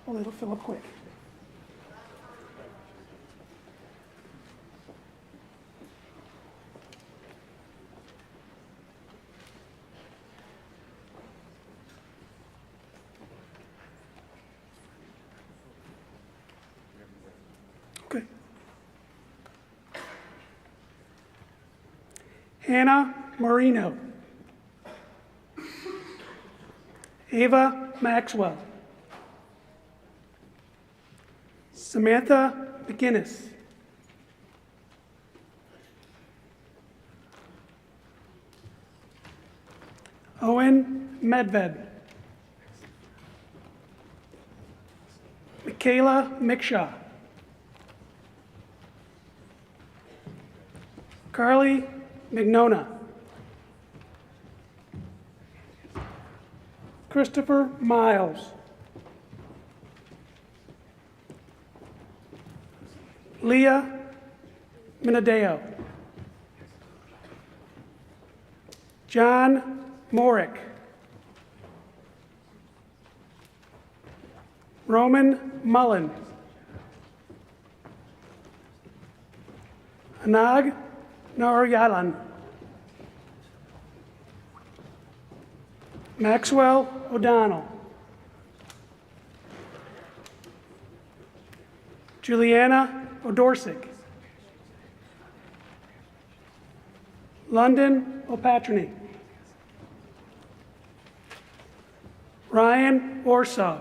[SPEAKER 16] Oh, it'll fill up quick. Okay. Hannah Marino. Ava Maxwell. Samantha McGinnis. Owen Medved. Michaela Mickshaw. Carly McNona. Christopher Miles. Leah Minadeo. John Morick. Roman Mullen. Anag Narayalan. Maxwell O'Donnell. Juliana O'Dorsick. London O'Patrony. Ryan Warsaw.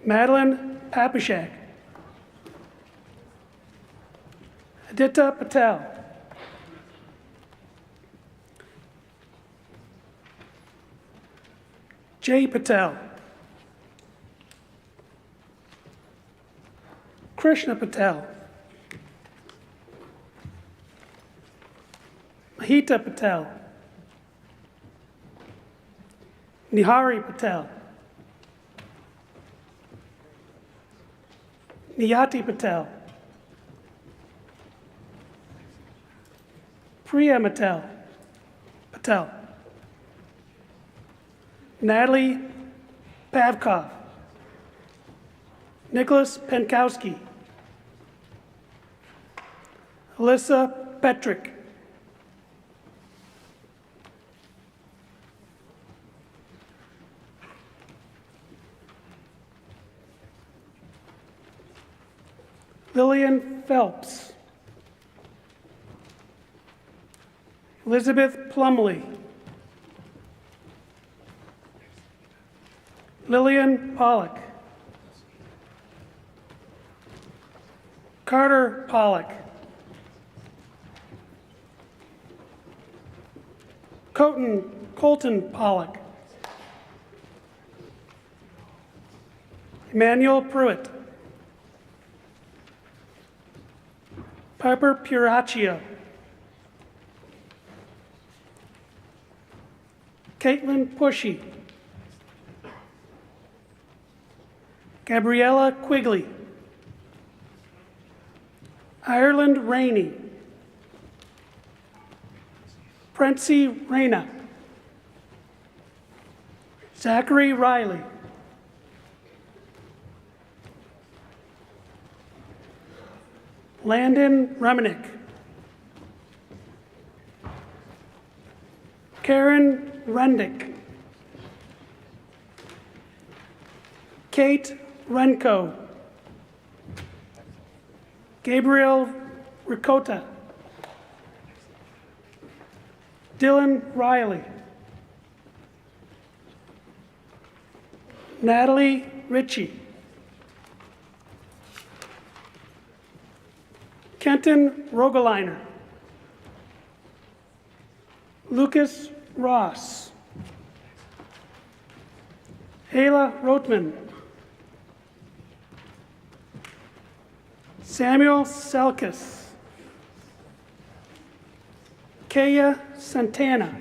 [SPEAKER 16] Madeline Papashak. Aditya Patel. Jay Patel. Krishna Patel. Mahita Patel. Nihari Patel. Niyati Patel. Priya Patel. Natalie Pavkov. Nicholas Penkowski. Alyssa Petrick. Lillian Phelps. Elizabeth Plumley. Lillian Pollock. Carter Pollock. Colton Pollock. Emmanuel Pruitt. Piper Puraccio. Caitlin Pushy. Gabriella Quigley. Ireland Rainey. Prency Reyna. Zachary Riley. Landon Reminick. Karen Rendick. Kate Renko. Gabriel Ricotta. Dylan Riley. Natalie Ritchie. Kenton Rogeliner. Lucas Ross. Ayla Rotman. Samuel Selkis. Kaya Santana.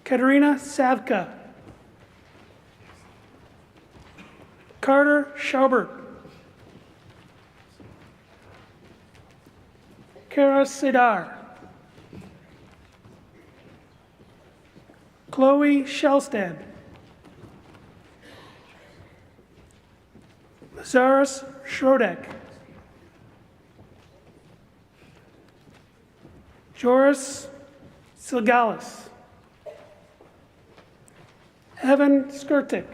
[SPEAKER 16] Katerina Savka. Carter Schaubert. Kara Sidar. Chloe Shelstad. Lazarus Schrodek. Joris Silgalis. Evan Skirtik.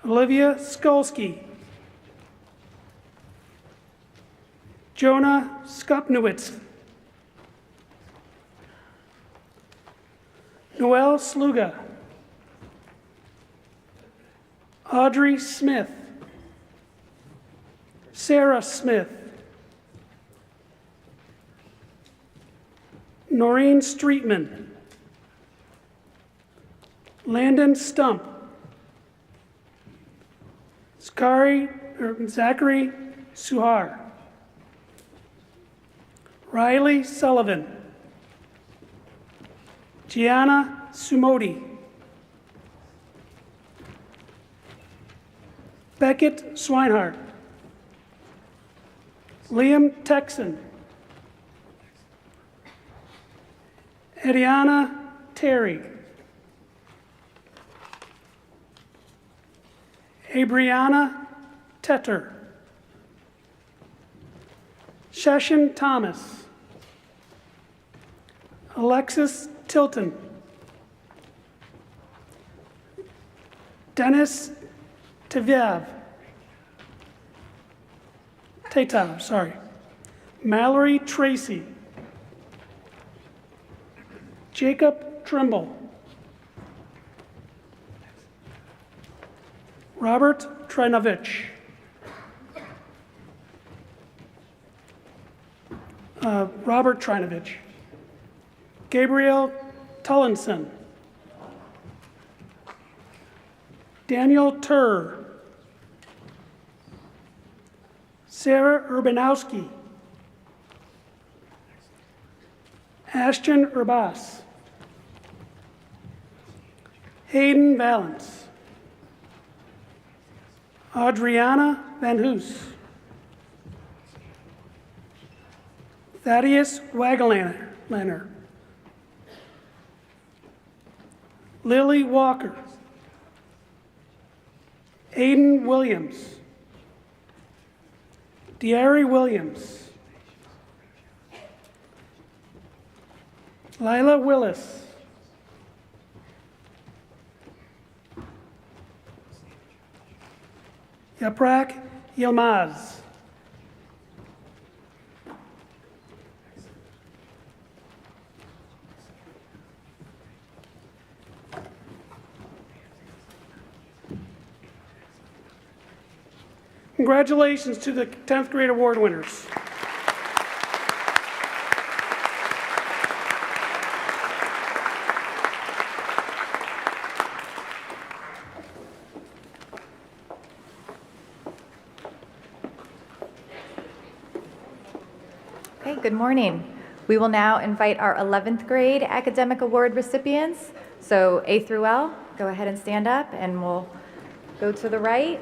[SPEAKER 16] Olivia Skolsky. Jonah Skopnowitz. Noel Sluga. Audrey Smith. Sarah Smith. Noreen Streetman. Landon Stump. Zachary Suhar. Riley Sullivan. Gianna Sumodi. Beckett Swinehart. Liam Texan. Ediana Terry. Abriana Tetter. Sheshan Thomas. Alexis Tilton. Dennis Tavev. Tatab, sorry. Mallory Tracy. Jacob Trimble. Robert Trinovich. Robert Trinovich. Gabriel Tullinson. Daniel Turr. Sarah Urbanowski. Ashton Urbas. Hayden Valance. Adriana Van Hoos. Thaddeus Wagelaner. Lily Walker. Aiden Williams. Deary Williams. Lila Willis. Yaprak Yilmaz. Congratulations to the 10th grade award winners.
[SPEAKER 18] Okay, good morning. We will now invite our 11th grade academic award recipients. So A through L, go ahead and stand up and we'll go to the right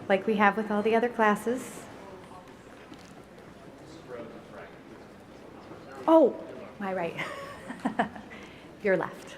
[SPEAKER 18] like we have with all the other classes. Oh, my right. Your left.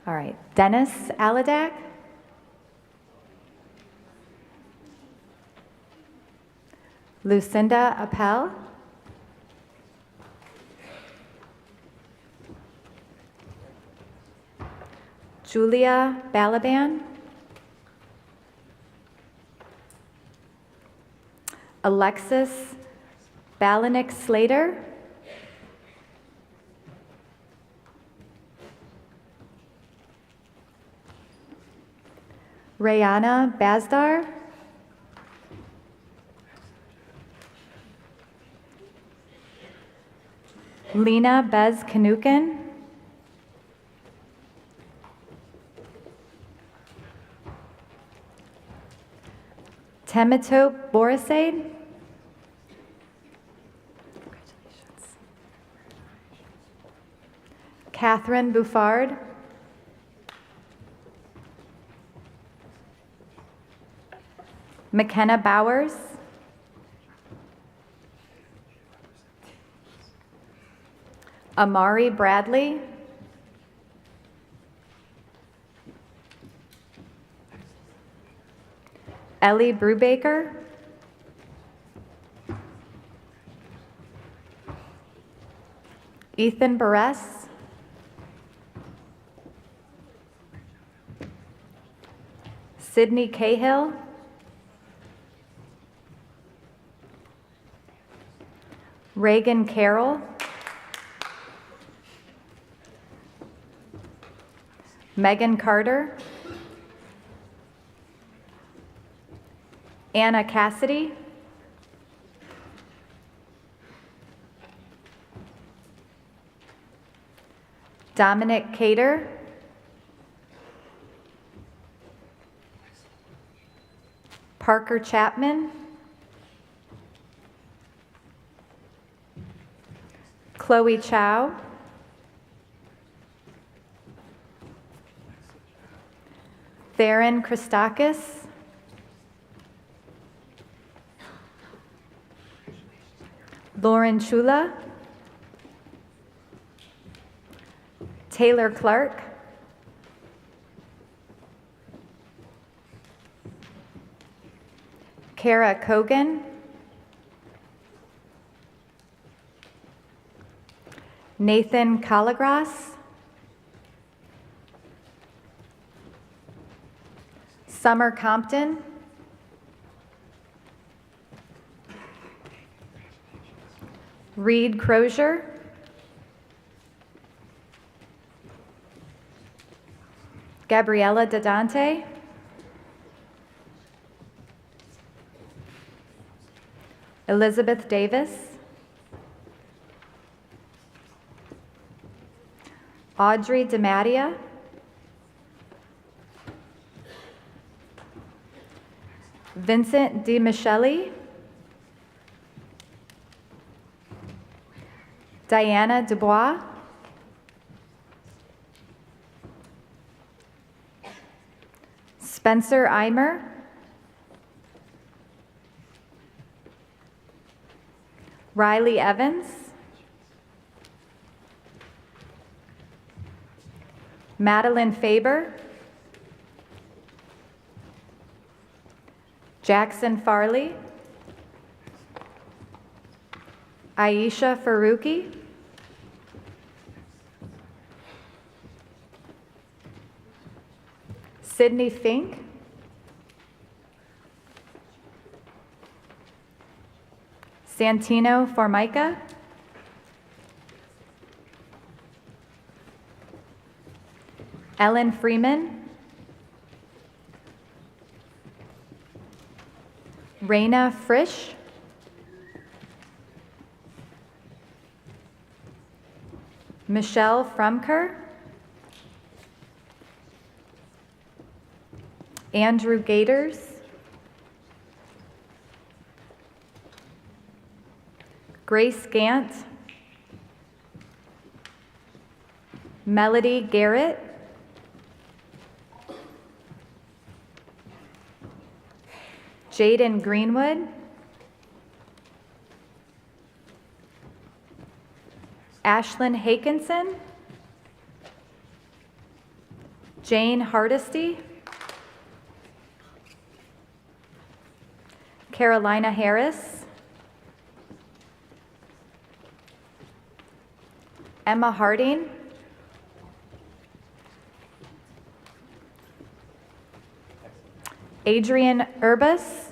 [SPEAKER 18] All right, Dennis Aladak. Lucinda Appel. Julia Balaban. Alexis Balanik Slater. Rayana Bazdar. Lena Bez Kanukin. Temitope Borisade. Catherine Buffard. McKenna Bowers. Amari Bradley. Ellie Brubaker. Ethan Barres. Sydney Cahill. Reagan Carroll. Megan Carter. Anna Cassidy. Dominic Cater. Parker Chapman. Chloe Chow. Theron Christakis. Lauren Chula. Taylor Clark. Kara Kogan. Nathan Calagras. Summer Compton. Reed Crozier. Gabriella Dadante. Elizabeth Davis. Audrey DeMattia. Vincent DiMichele. Diana Dubois. Spencer Eimer, Riley Evans, Madeline Faber, Jackson Farley, Aisha Faruqi, Sydney Fink, Santino Formica, Ellen Freeman, Raina Frisch, Michelle Frumker, Andrew Gators, Grace Gant, Melody Garrett, Jaden Greenwood, Ashlyn Hakinson, Jane Hardesty, Carolina Harris, Emma Harding, Adrian Urbas,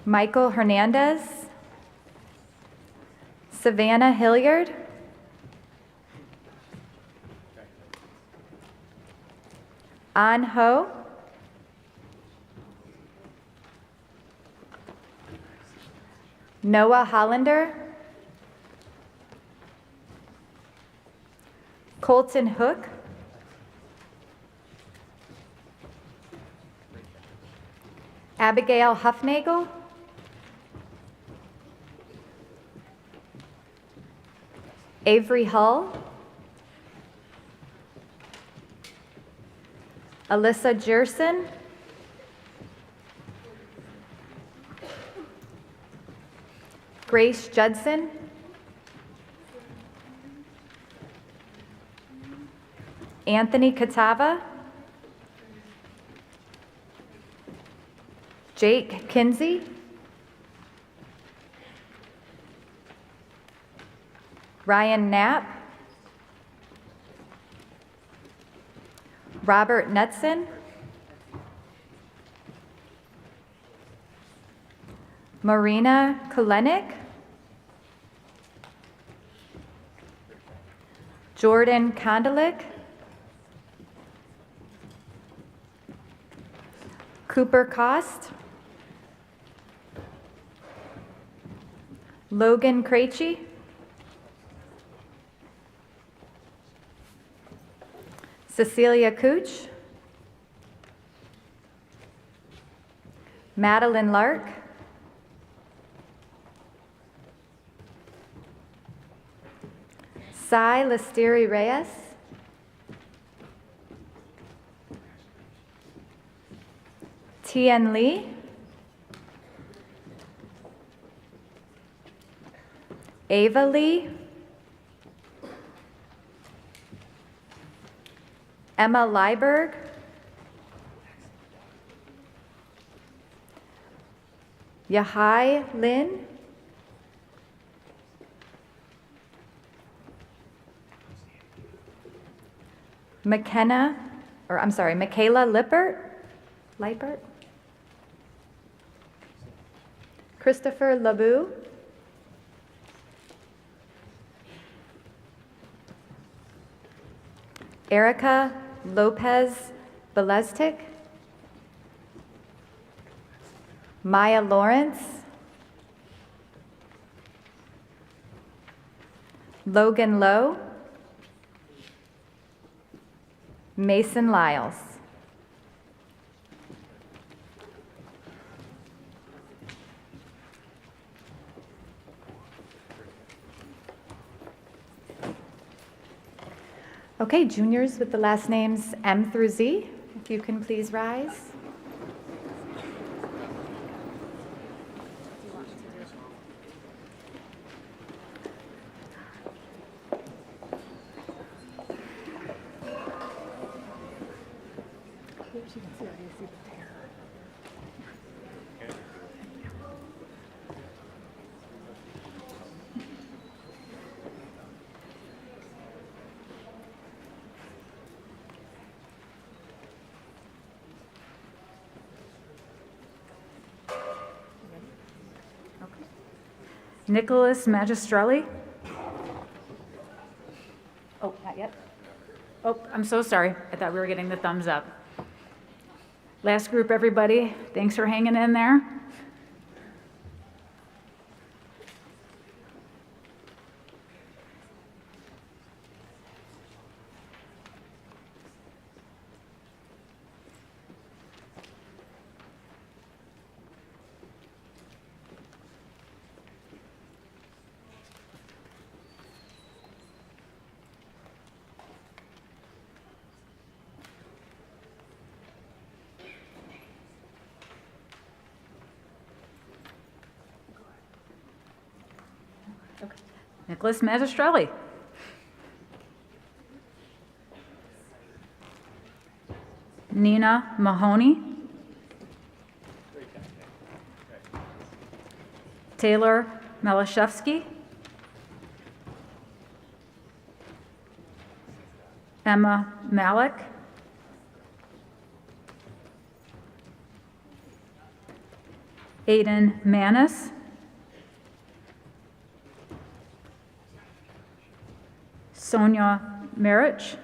[SPEAKER 18] Michael Hernandez, Savannah Hilliard, An Ho, Noah Hollander, Colton Hook, Abigail Huffnagel, Avery Hull, Alyssa Jerson, Grace Judson, Anthony Catava, Jake Kinsey, Ryan Knapp, Robert Knudsen, Marina Kolenik, Jordan Kondelik, Cooper Cost, Logan Krejci, Cecilia Cooch, Madeline Lark, Sai Listeri Reyes, Tien Lee, Ava Lee, Emma Leiberg, Yahai Lin, Michaela Lippert, Christopher Labou, Erica Lopez Belestic, Maya Lawrence, Logan Lowe, Mason Lyles. Okay, juniors with the last names M through Z, if you can please rise. Nicholas Magistrelli. Oh, not yet. Oh, I'm so sorry. I thought we were getting the thumbs up. Last group, everybody. Thanks for hanging in there. Nicholas Magistrelli. Nina Mahoney. Taylor Malashevsky. Emma Malik. Aiden Manis. Sonia Marich.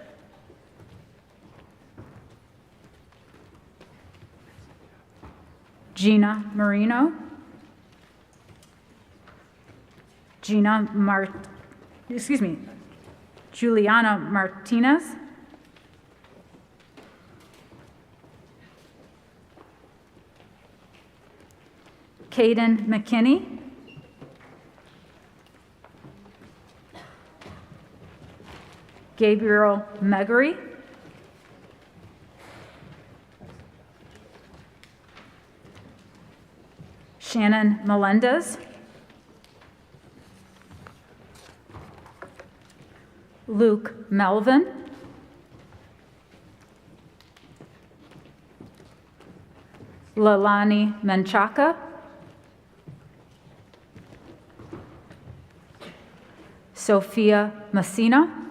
[SPEAKER 18] Gina Marino. Juliana Martinez. Caden McKinney. Gabriel Megary. Shannon Melendez. Luke Melvin. Lalani Menchaca. Sophia Messina.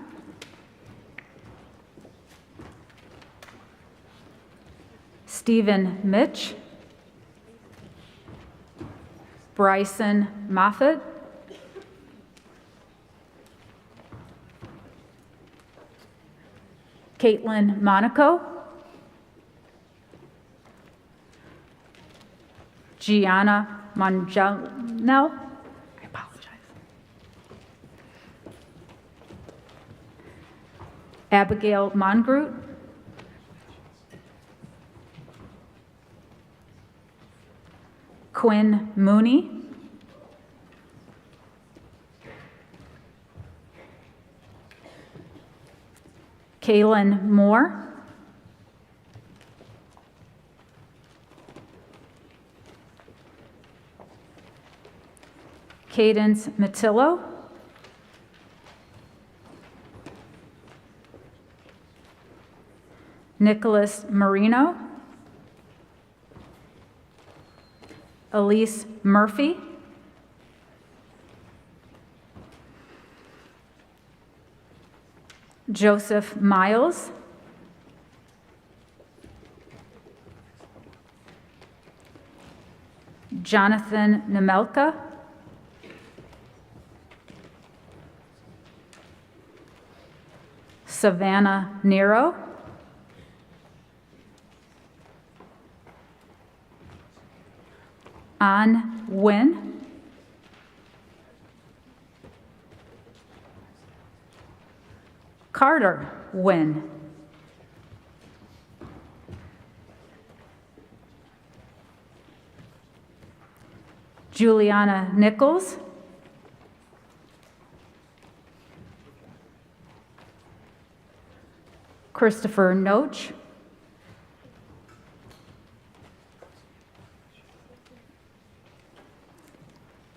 [SPEAKER 18] Stephen Mitch. Bryson Moffett. Caitlin Monaco. Gianna Mangelnell. I apologize. Abigail Mongroot. Quinn Mooney. Kaylin Moore. Cadence Matillo. Nicholas Marino. Elise Murphy. Joseph Miles. Jonathan Nemelka. Savannah Nero. An Nguyen. Carter Nguyen. Juliana Nichols.
[SPEAKER 20] Christopher Noach,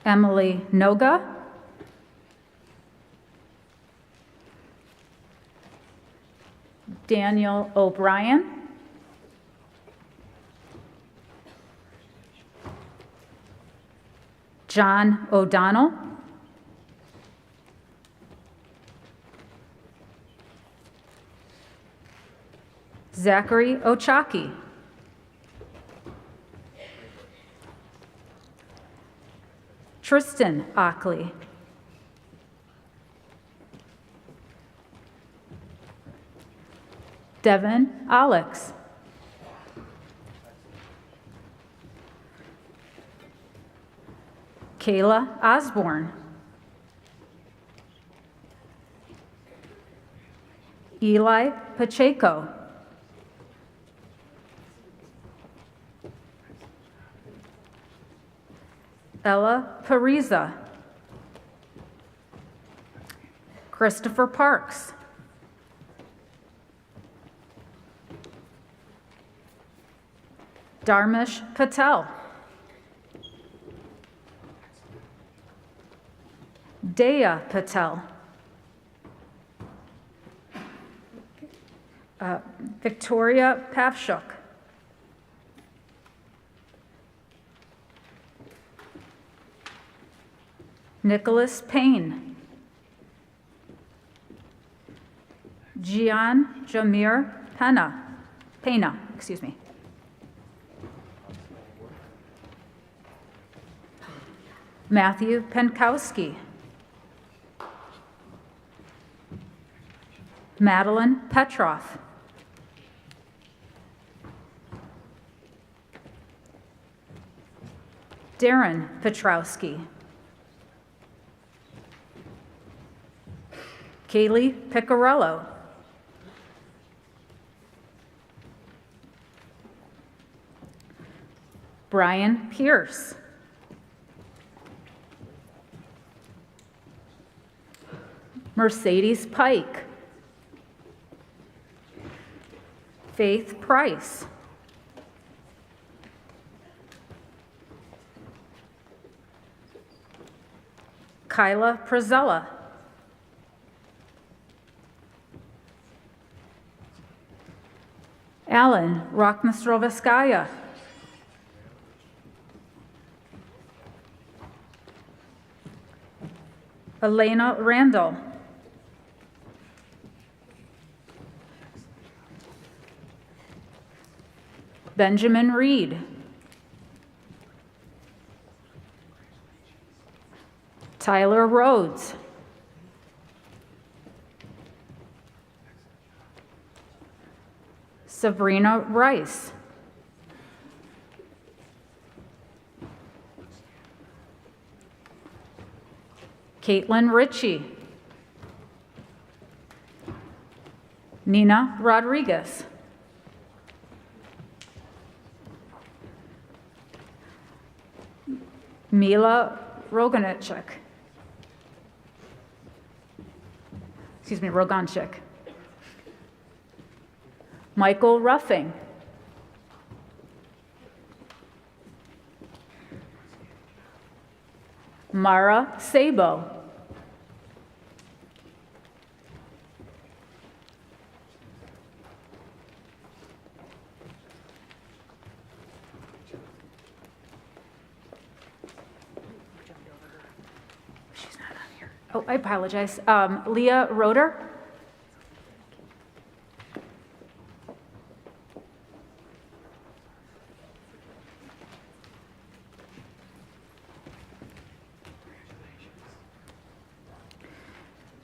[SPEAKER 20] Emily Noga, Daniel O'Brien, John O'Donnell, Zachary Ochaki, Tristan Ockley, Devin Alex, Kayla Osborne, Eli Pacheco, Ella Pariza, Christopher Parks, Dharmesh Patel, Daya Patel, Victoria Pavshuk, Nicholas Payne, Gian Jamir Pena, excuse me. Matthew Penkowski, Madeline Petroff, Darren Petrowski, Kaylee Picarello, Brian Pierce, Mercedes Pike, Faith Price, Kyla Prezella, Alan Rockmastrovskaya, Elena Randall, Benjamin Reed, Tyler Rhodes, Sabrina Rice, Caitlin Ritchie, Nina Rodriguez, Mila Roganchik, Roganchik, Michael Ruffing, Mara Sabo, oh, I apologize. Leah Roeder,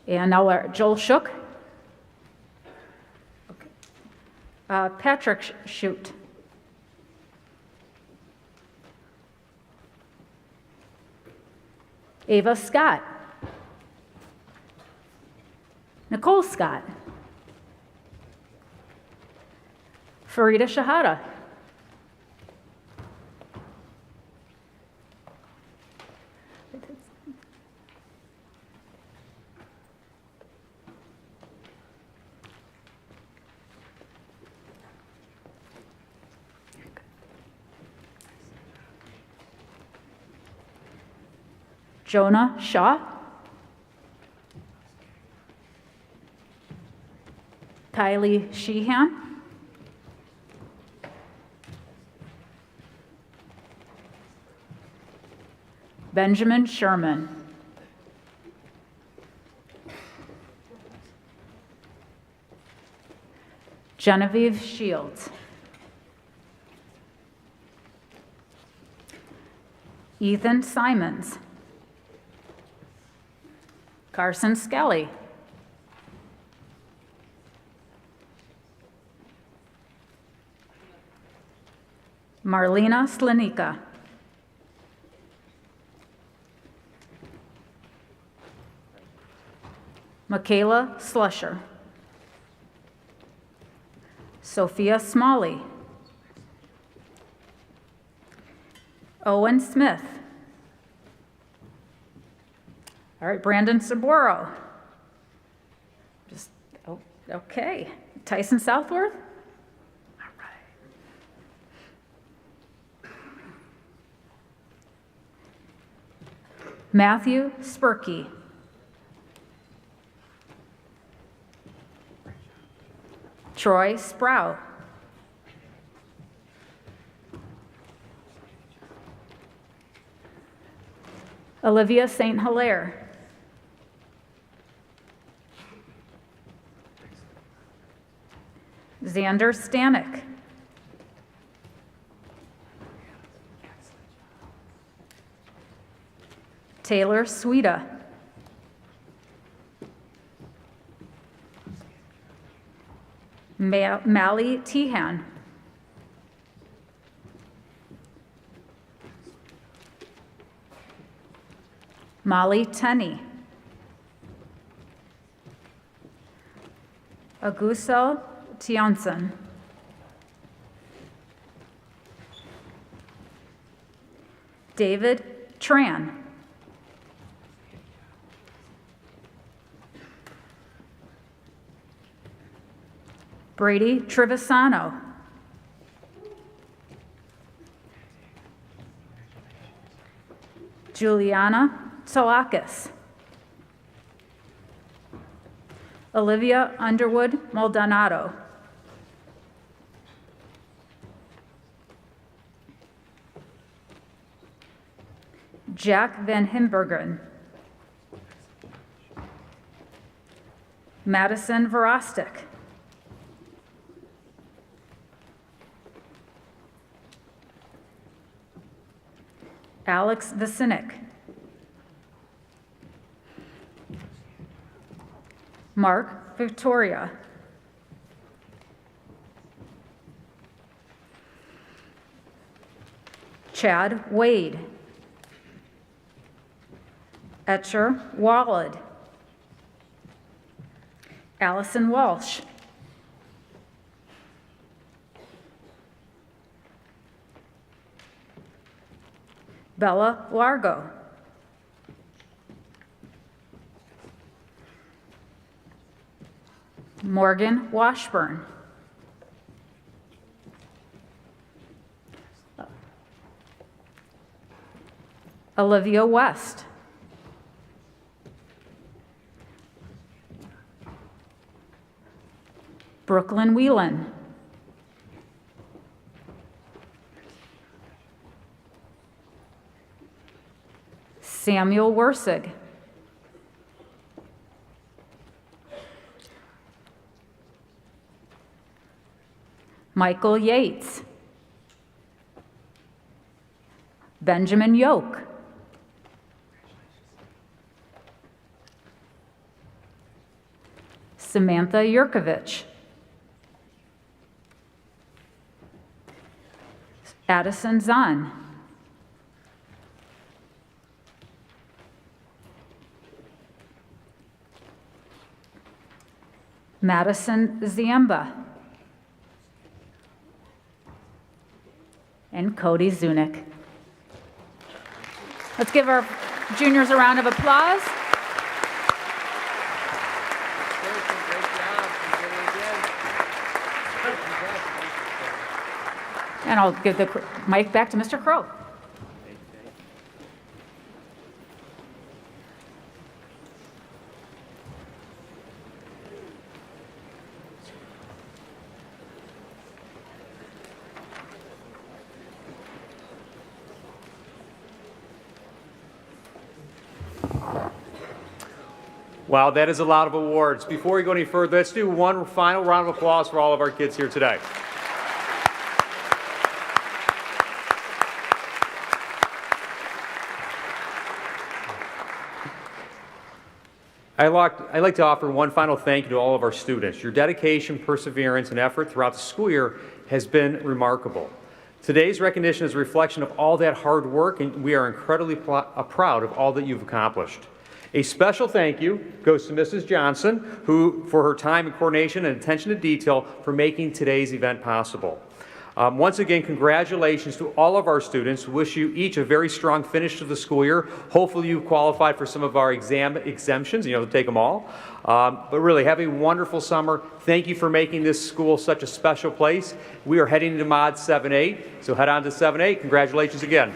[SPEAKER 20] and now Joel Shook, Patrick Shute, Ava Scott, Nicole Scott, Farida Shahada, Jonah Shaw. Kylie Sheehan. Benjamin Sherman. Genevieve Shields. Ethan Simons. Carson Skelly. Marlena Slanika. Michaela Slusher. Sophia Smalley. Owen Smith. All right, Brandon Saboro. Okay. Tyson Southworth. All right. Matthew Spurkey. Troy Sprout. Olivia St. Hilaire. Xander Stanek. Taylor Sweeta. Mally Tehan. Molly Tenney. Augusto Tianson. David Tran. Brady Trevisano. Juliana Salakis. Olivia Underwood Maldonado. Jack Van Himbergen. Madison Verostic. Alex Vasinic. Mark Victoria. Chad Wade. Etcher Wallad. Allison Walsh. Bella Largo. Morgan Washburn. Olivia West. Brooklyn Whelan. Samuel Wersig. Michael Yates. Benjamin Yoke. Samantha Yurkovich. Addison Zahn. Madison Ziemba. And Cody Zunick. Let's give our juniors a round of applause. And I'll give the mic back to Mr. Crow.
[SPEAKER 1] Wow, that is a lot of awards. Before we go any further, let's do one final round of applause for all of our kids here today. I'd like to offer one final thank you to all of our students. Your dedication, perseverance, and effort throughout the school year has been remarkable. Today's recognition is a reflection of all that hard work, and we are incredibly proud of all that you've accomplished. A special thank you goes to Mrs. Johnson, who, for her time and coordination and attention to detail for making today's event possible. Once again, congratulations to all of our students. Wish you each a very strong finish to the school year. Hopefully you've qualified for some of our exam exemptions, to take them all. But really, have a wonderful summer. Thank you for making this school such a special place. We are heading to Mod 7-8, so head on to 7-8. Congratulations again.